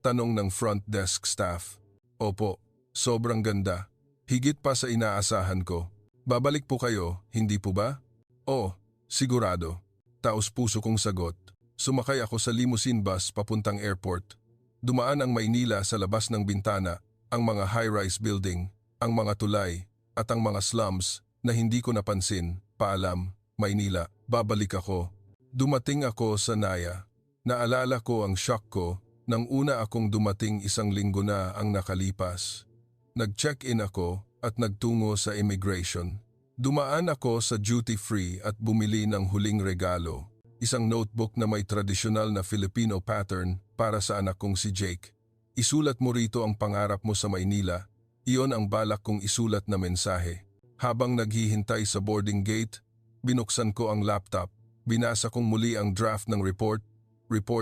Tanong ng front desk staff. Opo, sobrang ganda. Higit pa sa inaasahan ko. Babalik po kayo, hindi po ba? Oo, sigurado. Taos puso kong sagot. Sumakay ako sa limousine bus papuntang airport. Dumaan ang Maynila sa labas ng bintana, ang mga high-rise building, ang mga tulay, at ang mga slums na hindi ko napansin. Paalam, Maynila, babalik ako. Dumating ako sa Naya. Naalala ko ang shock ko nang una akong dumating 1 linggo na ang nakalipas. Nag-check-in ako at nagtungo sa immigration. Dumaan ako sa duty-free at bumili ng huling regalo. Isang notebook na may tradisyonal na Filipino pattern para sa anak kong si Jake. Isulat mo rito ang pangarap mo sa Maynila. Iyon ang balak kong isulat na mensahe. Habang naghihintay sa boarding gate, binuksan ko ang laptop. Binasa kong muli ang draft ng report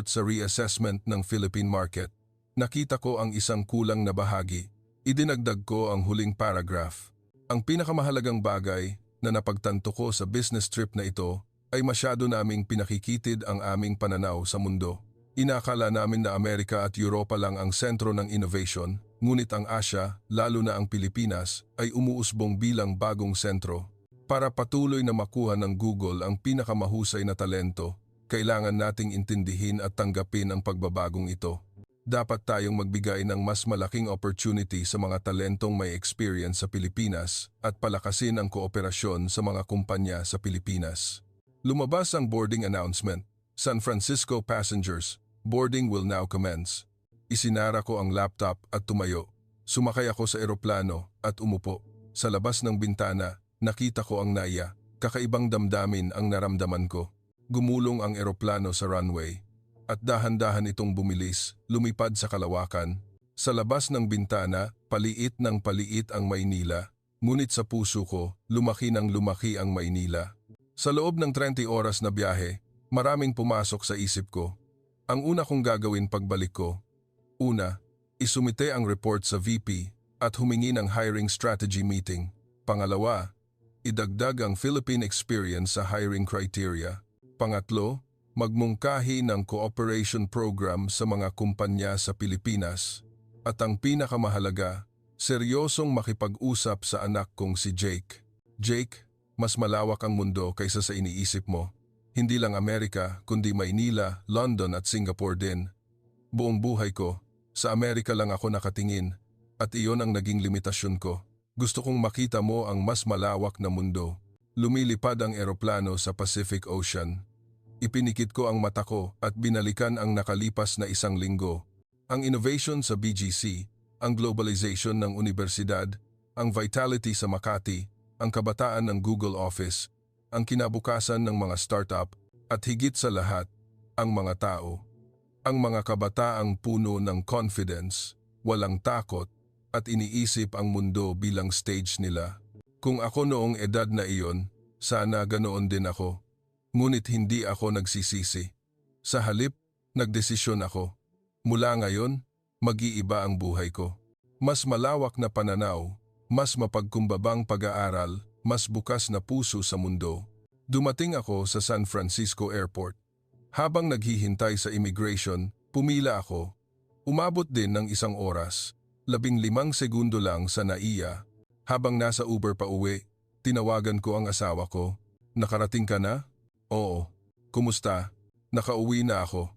sa reassessment ng Philippine market. Nakita ko ang isang kulang na bahagi. Idinagdag ko ang huling paragraph. Ang pinakamahalagang bagay na napagtanto ko sa business trip na ito ay masyado naming pinakikitid ang aming pananaw sa mundo. Inakala namin na Amerika at Europa lang ang sentro ng innovation, ngunit ang Asia, lalo na ang Pilipinas, ay umuusbong bilang bagong sentro. Para patuloy na makuha ng Google ang pinakamahusay na talento, kailangan nating intindihin at tanggapin ang pagbabagong ito. Dapat tayong magbigay ng mas malaking opportunity sa mga talentong may experience sa Pilipinas at palakasin ang kooperasyon sa mga kumpanya sa Pilipinas. Lumabas ang boarding announcement. San Francisco passengers, boarding will now commence. Isinara ko ang laptop at tumayo. Sumakay ako sa eroplano at umupo. Sa labas ng bintana, nakita ko ang Naya. Kakaibang damdamin ang naramdaman ko. Gumulong ang eroplano sa runway. At dahan-dahan itong bumilis, lumipad sa kalawakan. Sa labas ng bintana, paliit ng paliit ang Maynila. Ngunit sa puso ko, lumaki ng lumaki ang Maynila. Sa loob ng 30 oras na biyahe, maraming pumasok sa isip ko. Ang una kong gagawin pagbalik ko, una, isumite ang report sa VP at humingi ng hiring strategy meeting. Pangalawa, idagdag ang Philippine experience sa hiring criteria. Pangatlo, magmungkahi ng cooperation program sa mga kumpanya sa Pilipinas. At ang pinakamahalaga, seryosong makipag-usap sa anak kong si Jake. Jake, mas malawak ang mundo kaysa sa iniisip mo. Hindi lang Amerika, kundi Maynila, London at Singapore din. Buong buhay ko, sa Amerika lang ako nakatingin at iyon ang naging limitasyon ko. Gusto kong makita mo ang mas malawak na mundo. Lumilipad ang eroplano sa Pacific Ocean. Ipinikit ko ang mata ko at binalikan ang nakalipas na isang linggo. Ang innovation sa BGC, ang globalization ng universidad, ang vitality sa Makati, ang kabataan ng Google Office, ang kinabukasan ng mga startup, at higit sa lahat, ang mga tao. Ang mga kabataang puno ng confidence, walang takot, at iniisip ang mundo bilang stage nila. Kung ako noong edad na iyon, sana ganoon din ako. Ngunit hindi ako nagsisisi. Sa halip, nagdesisyon ako. Mula ngayon, mag-iiba ang buhay ko. Mas malawak na pananaw, mas mapagkumbabang pag-aaral, mas bukas na puso sa mundo. Dumating ako sa San Francisco Airport. Habang naghihintay sa immigration, pumila ako. Umabot din ng 1 oras. 15 segundo lang sa NAIA. Habang nasa Uber pa uwi, tinawagan ko ang asawa ko. Nakarating ka na? Oo. Kumusta? Nakauwi na ako.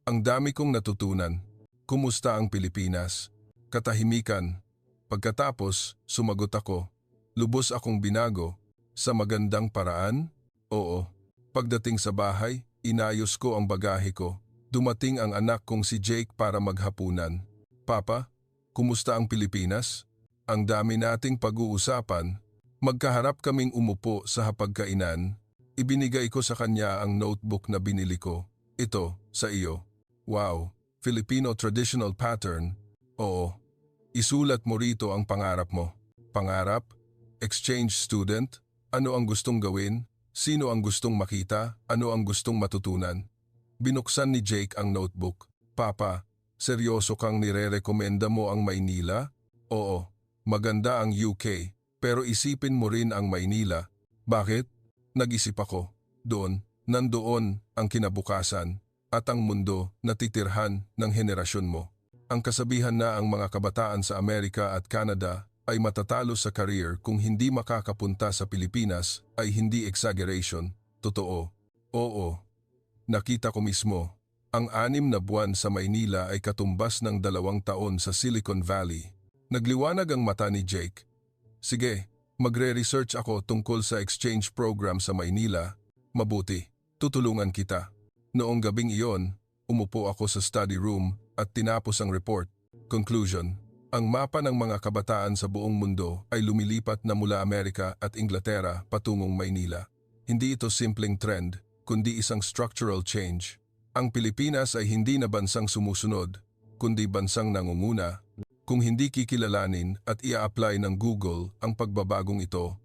Ang dami kong natutunan. Kumusta ang Pilipinas? Katahimikan. Pagkatapos, sumagot ako. Lubos akong binago. Sa magandang paraan? Oo. Pagdating sa bahay, inayos ko ang bagahe ko. Dumating ang anak kong si Jake para maghapunan. Papa, kumusta ang Pilipinas? Ang dami nating pag-uusapan. Magkaharap kaming umupo sa hapagkainan. Ibinigay ko sa kanya ang notebook na binili ko. Ito, sa iyo. Wow, Filipino traditional pattern. Oo. Isulat mo rito ang pangarap mo. Pangarap? Exchange student? Ano ang gustong gawin? Sino ang gustong makita? Ano ang gustong matutunan? Binuksan ni Jake ang notebook. Papa, seryoso kang nire-rekomenda mo ang Maynila? Oo, maganda ang UK, pero isipin mo rin ang Maynila. Bakit? Nag-isip ako. Nandoon ang kinabukasan at ang mundo na titirhan ng henerasyon mo. Ang kasabihan na ang mga kabataan sa Amerika at Canada ay matatalo sa career kung hindi makakapunta sa Pilipinas ay hindi exaggeration, totoo. Oo, nakita ko mismo. Ang 6 na buwan sa Maynila ay katumbas ng 2 taon sa Silicon Valley. Nagliwanag ang mata ni Jake. Sige, magre-research ako tungkol sa exchange program sa Maynila. Mabuti, tutulungan kita. Noong gabing iyon, umupo ako sa study room at tinapos ang report. Conclusion. Ang mapa ng mga kabataan sa buong mundo ay lumilipat na mula Amerika at Inglaterra patungong Maynila. Hindi ito simpleng trend, kundi isang structural change. Ang Pilipinas ay hindi na bansang sumusunod, kundi bansang nangunguna. Kung hindi kikilalanin at ia-apply ng Google ang pagbabagong ito,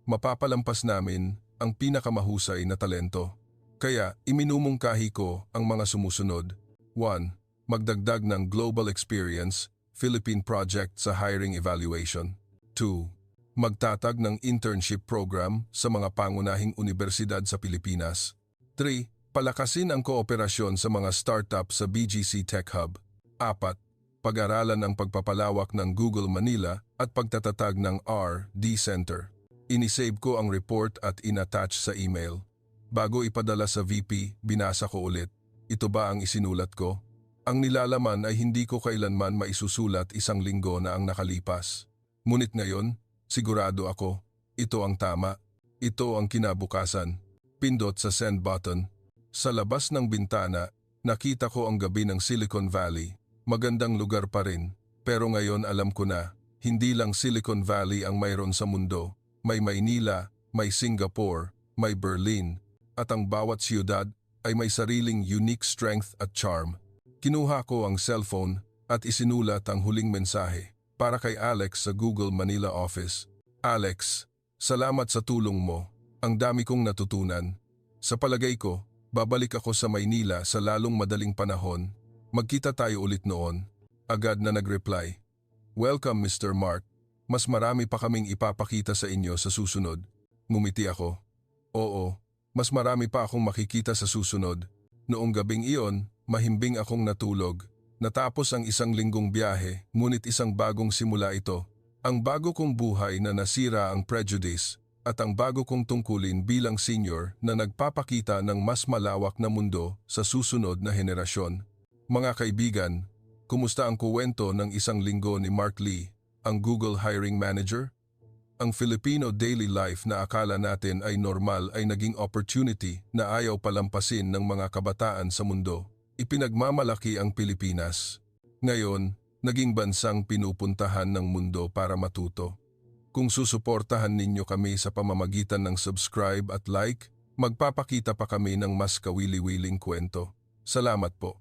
mapapalampas namin ang pinakamahusay na talento. Kaya iminumungkahi ko ang mga sumusunod. 1. Magdagdag ng global experience, Philippine project sa hiring evaluation. 2. Magtatag ng internship program sa mga pangunahing universidad sa Pilipinas. 3. Palakasin ang kooperasyon sa mga startup sa BGC Tech Hub. 4. Pag-aralan ang pagpapalawak ng Google Manila at pagtatatag ng R&D Center. Inisave ko ang report at inattach sa email. Bago ipadala sa VP, binasa ko ulit. Ito ba ang isinulat ko? Ang nilalaman ay hindi ko kailanman maisusulat 1 linggo na ang nakalipas. Ngunit ngayon, sigurado ako, ito ang tama. Ito ang kinabukasan. Pagpindot sa send button, sa labas ng bintana, nakita ko ang gabi ng Silicon Valley. Magandang lugar pa rin, pero ngayon alam ko na, hindi lang Silicon Valley ang mayroon sa mundo. May Maynila, may Singapore, may Berlin, at ang bawat siyudad ay may sariling unique strength at charm. Kinuha ko ang cellphone at isinulat ang huling mensahe para kay Alex sa Google Manila office. Alex, salamat sa tulong mo. Ang dami kong natutunan. Sa palagay ko, babalik ako sa Maynila sa lalong madaling panahon. Magkita tayo ulit noon. Agad na nag-reply. Welcome Mr. Mark. Mas marami pa kaming ipapakita sa inyo sa susunod. Ngumiti ako. Oo, mas marami pa akong makikita sa susunod. Noong gabing iyon, mahimbing akong natulog. Natapos ang isang linggong biyahe, ngunit isang bagong simula ito. Ang bago kong buhay na nasira ang prejudice at ang bago kong tungkulin bilang senior na nagpapakita ng mas malawak na mundo sa susunod na henerasyon. Mga kaibigan, kumusta ang kuwento ng isang linggo ni Mark Lee, ang Google Hiring Manager? Ang Filipino daily life na akala natin ay normal ay naging opportunity na ayaw palampasin ng mga kabataan sa mundo. Ipinagmamalaki ang Pilipinas. Ngayon, naging bansang pinupuntahan ng mundo para matuto. Kung susuportahan ninyo kami sa pamamagitan ng subscribe at like, magpapakita pa kami ng mas kawili-wiling kwento. Salamat po.